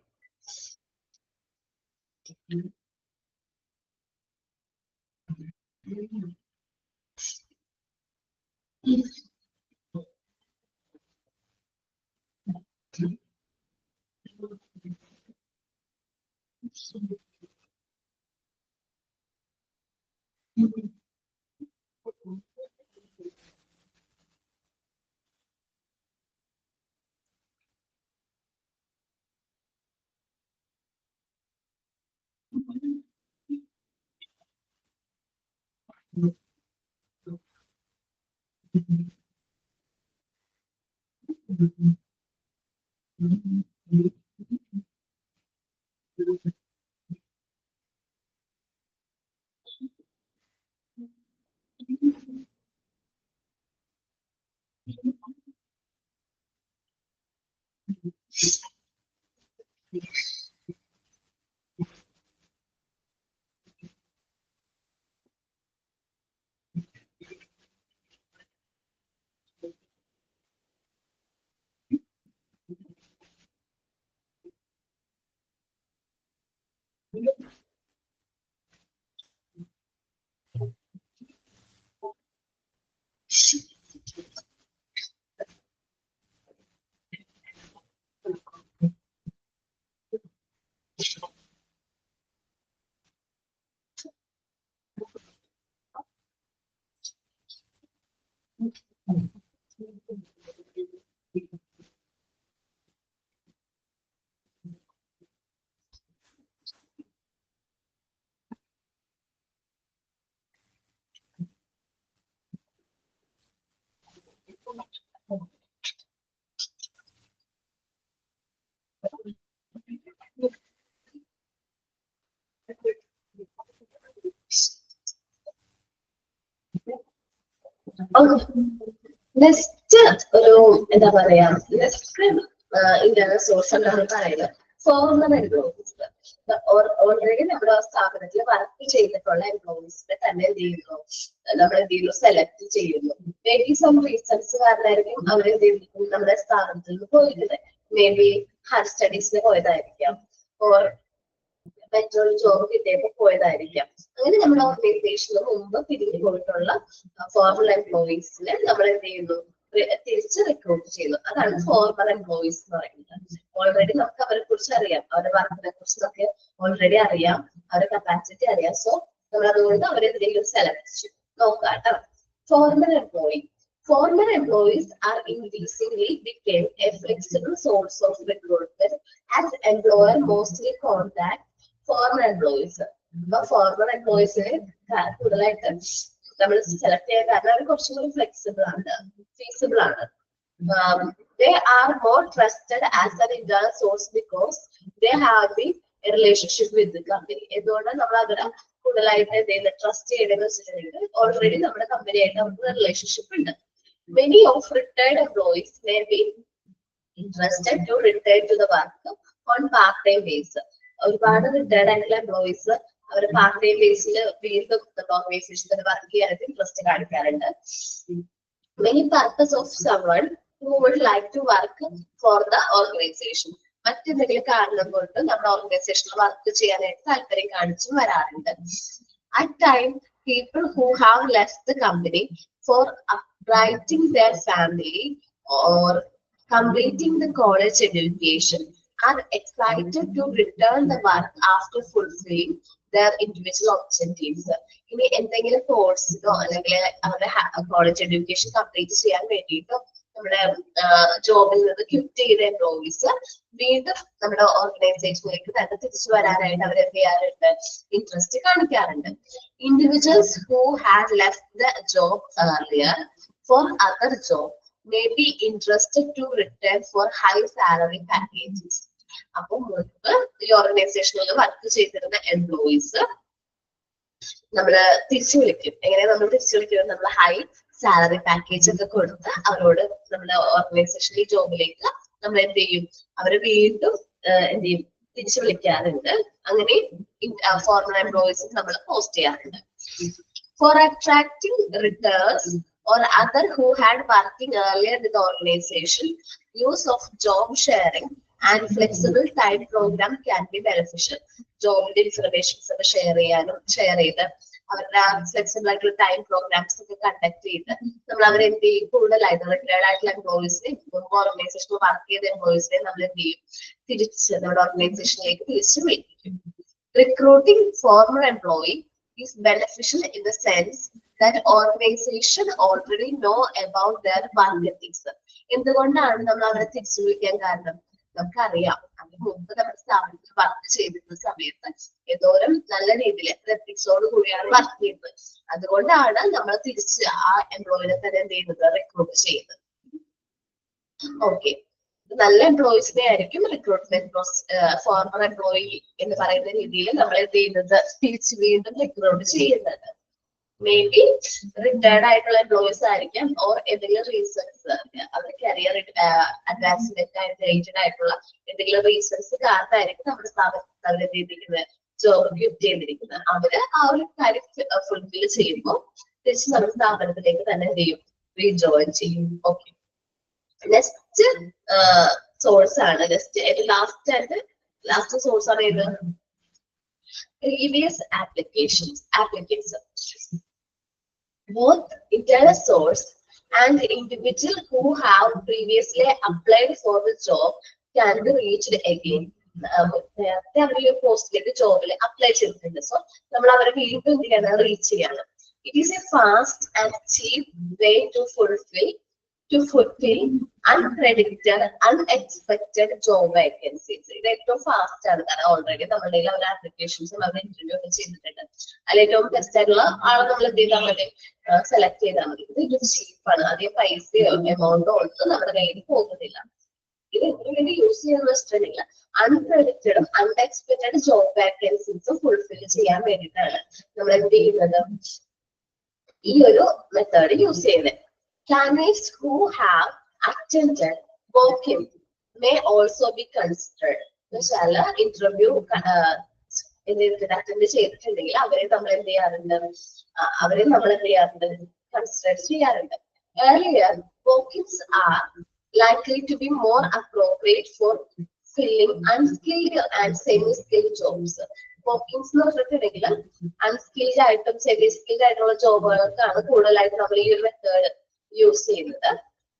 നെക്സ്റ്റ് ഒരു എന്താ പറയാ, നെക്സ്റ്റ് ഇന്റർണൽ സോഴ്സ് നമ്മൾ പറയുന്നത് ഫോർമൽ എംപ്ലോയീസ്. ഓൾറെഡി നമ്മുടെ സ്ഥാപനത്തിൽ വർക്ക് ചെയ്തിട്ടുള്ള എംപ്ലോയീസിനെ തന്നെ എന്ത് ചെയ്യുന്നു, നമ്മൾ എന്ത് ചെയ്യുന്നു, സെലക്ട് ചെയ്യുന്നു. മേ ബി സം റീസൺസ് കാരണമായിരിക്കും അവരെന്ത് ചെയ്യുന്നു, നമ്മുടെ സ്ഥാപനത്തിൽ നിന്ന് പോയിരുന്നത്. മേ ബി ഹയർ സ്റ്റഡീസിന് പോയതായിരിക്കാം, ഓർ മറ്റൊരു ജോബ് കിട്ടിയപ്പോൾ പോയതായിരിക്കാം. അങ്ങനെ നമ്മുടെ ഓർഗനൈസേഷന് മുമ്പ് പിരിഞ്ഞു പോയിട്ടുള്ള ഫോർമൽ എംപ്ലോയീസിനെ നമ്മൾ എന്ത് ചെയ്യുന്നു, തിരിച്ച് റിക്രൂട്ട് ചെയ്യുന്നു. അതാണ് ഫോർമൽ എംപ്ലോയീസ് എന്ന് പറയുന്നത്. ഓൾറെഡി നമുക്ക് അവരെ കുറിച്ച് അറിയാം, അവരുടെ വർക്കിനെ കുറിച്ചൊക്കെ ഓൾറെഡി അറിയാം, അവരുടെ കപ്പാസിറ്റി അറിയാം. സോ നമ്മൾ അതുകൊണ്ട് അവരെന്തെങ്കിലും സെലക്ട് ചെയ്യും. നോക്കാം. Formal employee. Former employees are increasingly became a flexible source of recruitment as employer mostly contact former employees. Former employees കൂടുതലായിട്ട് നമ്മൾ സെലക്ട് ചെയ്യാൻ കാരണം അവർ കുറച്ചും കൂടി ഫ്ലെക്സിബിൾ ആണ്, ഫീസിബിൾ ആണ്. They are more trusted as an internal source because they have been a relationship with the company. എന്തുകൊണ്ട് നമ്മൾ അവരെ കൂടുതലായിട്ട് എന്തെങ്കിലും ട്രസ്റ്റ് ചെയ്യണമെന്ന് വെച്ചിട്ടുണ്ടെങ്കിൽ ഓൾറെഡി നമ്മുടെ കമ്പനിയായിട്ട് അവർക്ക് റിലേഷൻഷിപ്പ് ഉണ്ട്. Many of retired employees may be interested to return to the work on part-time basis. ഒരുപാട് റിട്ടയർഡ് ആയിട്ടുള്ള എംപ്ലോയീസ് അവർ പാർട്ട് ടൈം ബേസിൽ വീണ്ടും ഓർഗനൈസേഷനിൽ വർക്ക് ചെയ്യാനായിട്ട് ഇൻട്രസ്റ്റ് കാണിക്കാറുണ്ട്. Many purpose of someone who would like to work for the organization. മറ്റെന്തെങ്കിലും കാരണം കൊണ്ട് നമ്മുടെ ഓർഗനൈസേഷനിൽ വർക്ക് ചെയ്യാനായിട്ട് താല്പര്യം കാണിച്ചും വരാറുണ്ട്. At time, people who have left the company for uprightening their family or completing the college education are excited to return the work after fulfilling their individual objectives. ഇനി എന്തെങ്കിലും കോഴ്സിനോ അല്ലെങ്കിൽ അവരുടെ കോളേജ് എഡ്യൂക്കേഷൻ കംപ്ലീറ്റ് ചെയ്യാൻ വേണ്ടിയിട്ടോ നമ്മുടെ ജോബിൽ നിന്ന് quit ചെയ്ത employees വീണ്ടും നമ്മുടെ ഓർഗനൈസേഷനിലേക്ക് തന്നെ തിരിച്ചു വരാനായിട്ട് അവർ എന്ത് ചെയ്യാറുണ്ട്, ഇൻട്രസ്റ്റ് കാണിക്കാറുണ്ട്. Individuals who had left the job earlier for other job may be interested to return for high salary packages. അപ്പൊ മുൻപ് ഈ ഓർഗനൈസേഷനിൽ വർക്ക് ചെയ്തിരുന്ന എംപ്ലോയീസ് നമ്മള് തിരിച്ചു വിളിക്കും. എങ്ങനെ നമ്മൾ തിരിച്ചു വിളിക്കുന്നത്, നമ്മൾ ഹൈ സാലറി പാക്കേജ് ഒക്കെ കൊടുത്ത് അവരോട് നമ്മുടെ ഓർഗനൈസേഷനിൽ ജോബിലേക്ക് നമ്മൾ എന്ത് ചെയ്യും, അവരെ വീണ്ടും എന്ത് ചെയ്യും, തിരിച്ചു വിളിക്കാറുണ്ട്. അങ്ങനെ ഫോർമൽ എംപ്ലോയീസ് നമ്മൾ പോസ്റ്റ് ചെയ്യാറുണ്ട്. For attracting returns or other who had working earlier with the organization, use of job sharing and flexible time program can be beneficial. ജോബിന്റെ ഇൻഫർമേഷൻസ് ഒക്കെ ഷെയർ ചെയ്ത് അവരുടെ ഫ്ലെക്സിബിൾ ആയിട്ടുള്ള ടൈം പ്രോഗ്രാംസ് ഒക്കെ conduct ചെയ്ത് നമ്മൾ അവരെ എന്ത് ചെയ്യും, കൂടുതലായിട്ട് റിട്ടയർഡ് ആയിട്ടുള്ള എംപ്ലോയീസിനെ, മുമ്പ് ഓർഗനൈസേഷനിൽ വർക്ക് ചെയ്ത എംപ്ലോയീസിനെ നമ്മൾ എന്ത് ചെയ്യും, തിരിച്ച് നമ്മുടെ ഓർഗനൈസേഷനിലേക്ക് തിരിച്ചു വിളിക്കും. Recruiting former employee is beneficial in the sense that organization already know about their work ethics. എന്തുകൊണ്ടാണ് നമ്മൾ അവരെ തിരിച്ചു വിളിക്കാൻ കാരണം, നമുക്കറിയാം അതിന് മുമ്പ് നമ്മുടെ സ്ഥാപനത്തിൽ വർക്ക് ചെയ്തിരുന്ന സമയത്ത് എന്തോരം നല്ല രീതിയിൽ എത്തിക്സോട് കൂടിയാണ് വർക്ക് ചെയ്യുന്നത്. അതുകൊണ്ടാണ് നമ്മൾ തിരിച്ച് ആ എംപ്ലോയിനെ തന്നെ എന്ത് ചെയ്യുന്നത്, റിക്രൂട്ട് ചെയ്യുന്നത്. ഓക്കെ, നല്ല എംപ്ലോയീസിനെ ആയിരിക്കും റിക്രൂട്ട്മെന്റ് പ്രോസസ്, ഫോർമർ എംപ്ലോയി എന്ന് പറയുന്ന രീതിയിൽ നമ്മൾ എന്ത് ചെയ്യുന്നത്, തിരിച്ച് വീണ്ടും റിക്രൂട്ട് ചെയ്യുന്നത്. മേ ബി റിട്ടയർഡ് ആയിട്ടുള്ള എംപ്ലോയീസ് ആയിരിക്കാം, ഓർ എന്തെങ്കിലും റീസൺസ് അവരുടെ കരിയർ അഡ്വാൻസ്മെന്റ് ആയിട്ട് റിലേറ്റഡ് ആയിട്ടുള്ള എന്തെങ്കിലും റീസൺസ് കാരണമായിരിക്കും നമ്മുടെ സ്ഥാപനത്തിൽ അവർ എന്ത് ചെയ്തിരിക്കുന്നത്, ജോബ് ക്വിറ്റ് ചെയ്തിരിക്കുന്നത്. അവര് ആ ഒരു കാര്യം ഫുൾഫിൽ ചെയ്യുമ്പോൾ തിരിച്ച് നമ്മുടെ സ്ഥാപനത്തിലേക്ക് തന്നെ എന്ത് ചെയ്യും, റീജോയിൻ ചെയ്യും. ഓക്കെ, നെക്സ്റ്റ് സോഴ്സ് ആണ്, ലാസ്റ്റ് സോഴ്സ് ആണ് ഇത് previous applicants. Both internal source and individual who have previously applied for the job can be reached again. നേരത്തെ അവർ പോസ്റ്റിലേക്ക് ജോബിൽ അപ്ലൈ ചെയ്തിട്ടുണ്ട്. സോ നമ്മൾ അവരെ വീണ്ടും റീച്ച് ചെയ്യണം. It is a fast and cheap way to fulfill unpredicted, unexpected job vacancies. ഇത് ഏറ്റവും fast ആണ്, കാരണം ഓൾറെഡി നമ്മുടെ അവർ ആപ്ലിക്കേഷൻസും അവർ ഇന്റർവ്യൂ ഒക്കെ ചെയ്തിട്ടുണ്ട്. അതിൽ ഏറ്റവും ബെസ്റ്റ് ആയിട്ടുള്ള ആളെ നമ്മൾ എന്ത് ചെയ്താൽ മതി, സെലക്ട് ചെയ്താൽ മതി. ഇത് ചീപ്പാണ്, അധികം പൈസയോ എമൗണ്ടോ ഒന്നും നമ്മുടെ കയ്യിൽ പോകുന്നില്ല. ഇത് എന്തിനു വേണ്ടി യൂസ് ചെയ്യാൻ വെച്ചിട്ടില്ല, അൺപ്രഡിക്റ്റഡും അൺഎക്സ്പെക്റ്റഡ് ജോബ് വാക്കൻസീസും ഫുൾഫിൽ ചെയ്യാൻ വേണ്ടിയിട്ടാണ് നമ്മൾ എന്ത് ചെയ്യുന്നത്, ഈ ഒരു മെത്തേഡ് യൂസ് ചെയ്യുന്നത്. Candidates who have attended walk-in may also be considered. എന്നുവെച്ചാൽ ഇന്റർവ്യൂ അറ്റൻഡ് ചെയ്തിട്ടുണ്ടെങ്കിൽ അവരെ നമ്മൾ എന്ത് ചെയ്യാറുണ്ട്, കൺസിഡർ ചെയ്യാറുണ്ട്. Earlier, walk-ins are likely to be more appropriate for filling unskilled and semi-skilled jobs. Walk-ins എന്ന് പറഞ്ഞിട്ടുണ്ടെങ്കിൽ അൺസ്കിൽഡ് ആയിട്ടും സെമി സ്കിൽഡ് ആയിട്ടുള്ള ജോബുകൾക്കാണ് കൂടുതലായിട്ട് നമ്മൾ ഈ ഒരു മെത്തേഡ് യൂസ് ചെയ്യുന്നത്.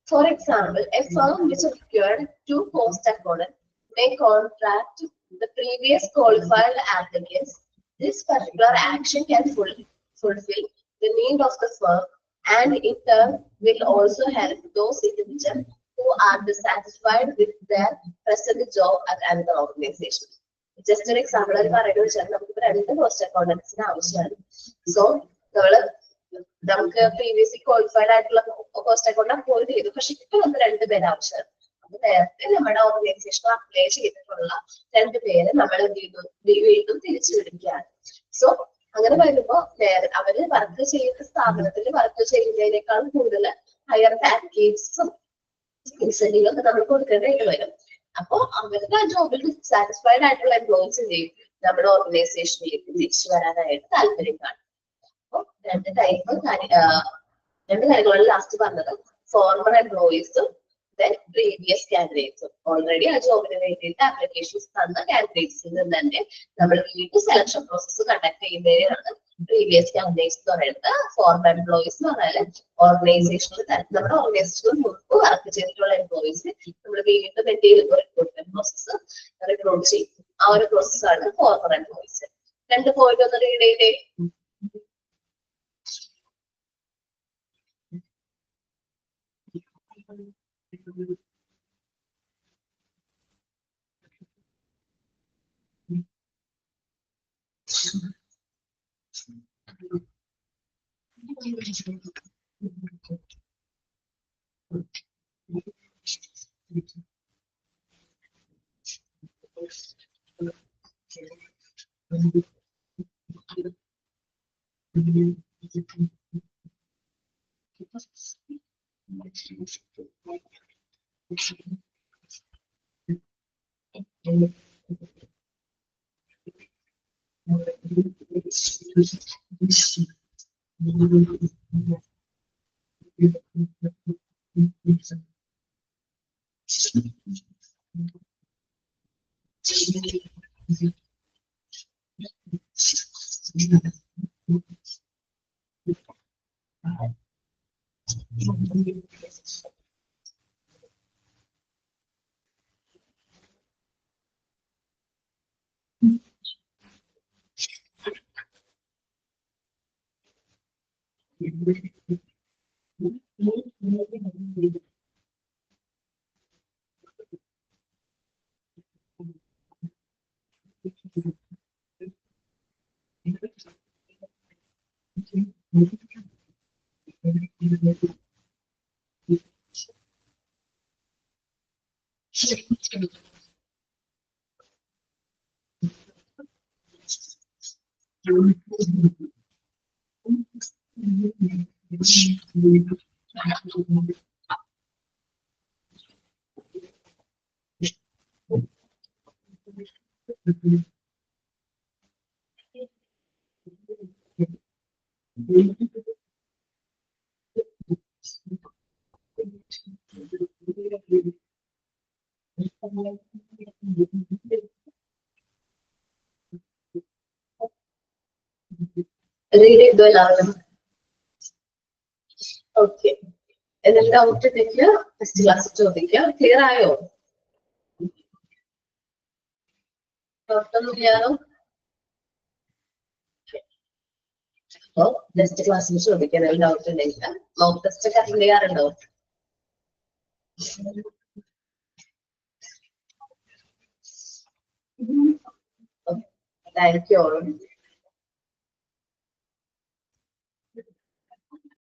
For example, a firm which required 2 post accountants may contract the previous qualified applicants. This particular action can fulfill the need of the firm and in turn will also help those individuals who are dissatisfied with their present job at another organization. Just an example, നമുക്ക് 2 post അക്കൗണ്ടൻസിന് ആവശ്യമാണ്. So നമുക്ക് previously qualified ആയിട്ടുള്ള post account appoint ചെയ്തു, പക്ഷെ ഇപ്പൊ നമുക്ക് 2 പേര് ആവശ്യമാണ്. അപ്പൊ നേരത്തെ നമ്മുടെ ഓർഗനൈസേഷൻ അപ്ലൈ ചെയ്തിട്ടുള്ള 2 പേര് നമ്മൾ എന്ത് ചെയ്യുന്നു, വീണ്ടും തിരിച്ചു വിളിക്കുകയാണ്. സോ അങ്ങനെ വരുമ്പോ അവര് വർക്ക് ചെയ്യുന്ന സ്ഥാപനത്തിൽ വർക്ക് ചെയ്യുന്നതിനേക്കാൾ കൂടുതൽ ഹയർ പാക്കേജസും ഇൻസെന്റീവും ഒക്കെ നമ്മൾ കൊടുക്കേണ്ടതായിട്ട് വരും. അപ്പൊ അവരുടെ ആ ജോബിൽ സാറ്റിസ്ഫൈഡ് ആയിട്ടുള്ള എംപ്ലോയീസ് ചെയ്യും നമ്മുടെ ഓർഗനൈസേഷനിലേക്ക് തിരിച്ചു വരാനായിട്ട് താല്പര്യം കാണും. അപ്പൊ 2 കാര്യങ്ങളാണ് ലാസ്റ്റ് പറഞ്ഞത്, ഫോർമർ എംപ്ലോയീസും പ്രീവിയസ് കാൻഡിഡേറ്റ്സും. ഓൾറെഡി ആ ജോബിന് വേണ്ടിയിട്ട് ആപ്ലിക്കേഷൻസ് തന്ന കാൻഡിഡേറ്റ്സിൽ നിന്ന് തന്നെ നമ്മൾ വീണ്ടും സെലക്ഷൻ പ്രോസസ് കണ്ടക്ട് ചെയ്യുന്നതിനാണ് പ്രീവിയസ് കാൻഡിഡേറ്റ്സ് എന്ന് പറയുന്നത്. ഫോർമർ എംപ്ലോയീസ് എന്ന് പറഞ്ഞാൽ ഓർഗനൈസേഷനിൽ നമ്മുടെ ഓർഗനൈസേഷനിൽ മുമ്പ് വർക്ക് ചെയ്തിട്ടുള്ള എംപ്ലോയീസ് നമ്മൾ വീണ്ടും എന്ത് ചെയ്യുന്നു, റിക്രൂട്ട്മെന്റ് പ്രോസസ് റിക്രൂട്ട് ചെയ്യും. ആ ഒരു പ്രോസസ്സാണ് ഫോർമർ എംപ്ലോയീസ്. 2 പോയിന്റ് ഒന്ന് റീഡ് ചെയ്തേ. Read it aloud. Okay. എന്തെങ്കിലും ഡൗട്ട് ഉണ്ടെങ്കിൽ ഫസ്റ്റ് ക്ലാസ് ചോദിക്കാം. ക്ലിയർ ആയോ? ഡൗട്ടൊന്നും ഇല്ലാലോ? അപ്പോ നെക്സ്റ്റ് ക്ലാസ്സിൽ ചോദിക്കാൻ ഡൗട്ട് ഉണ്ടെങ്കിൽ മോക്ക് ടെസ്റ്റ് ഒക്കെ അറ്റൻഡ് ചെയ്യാറുണ്ടോ? Thank you.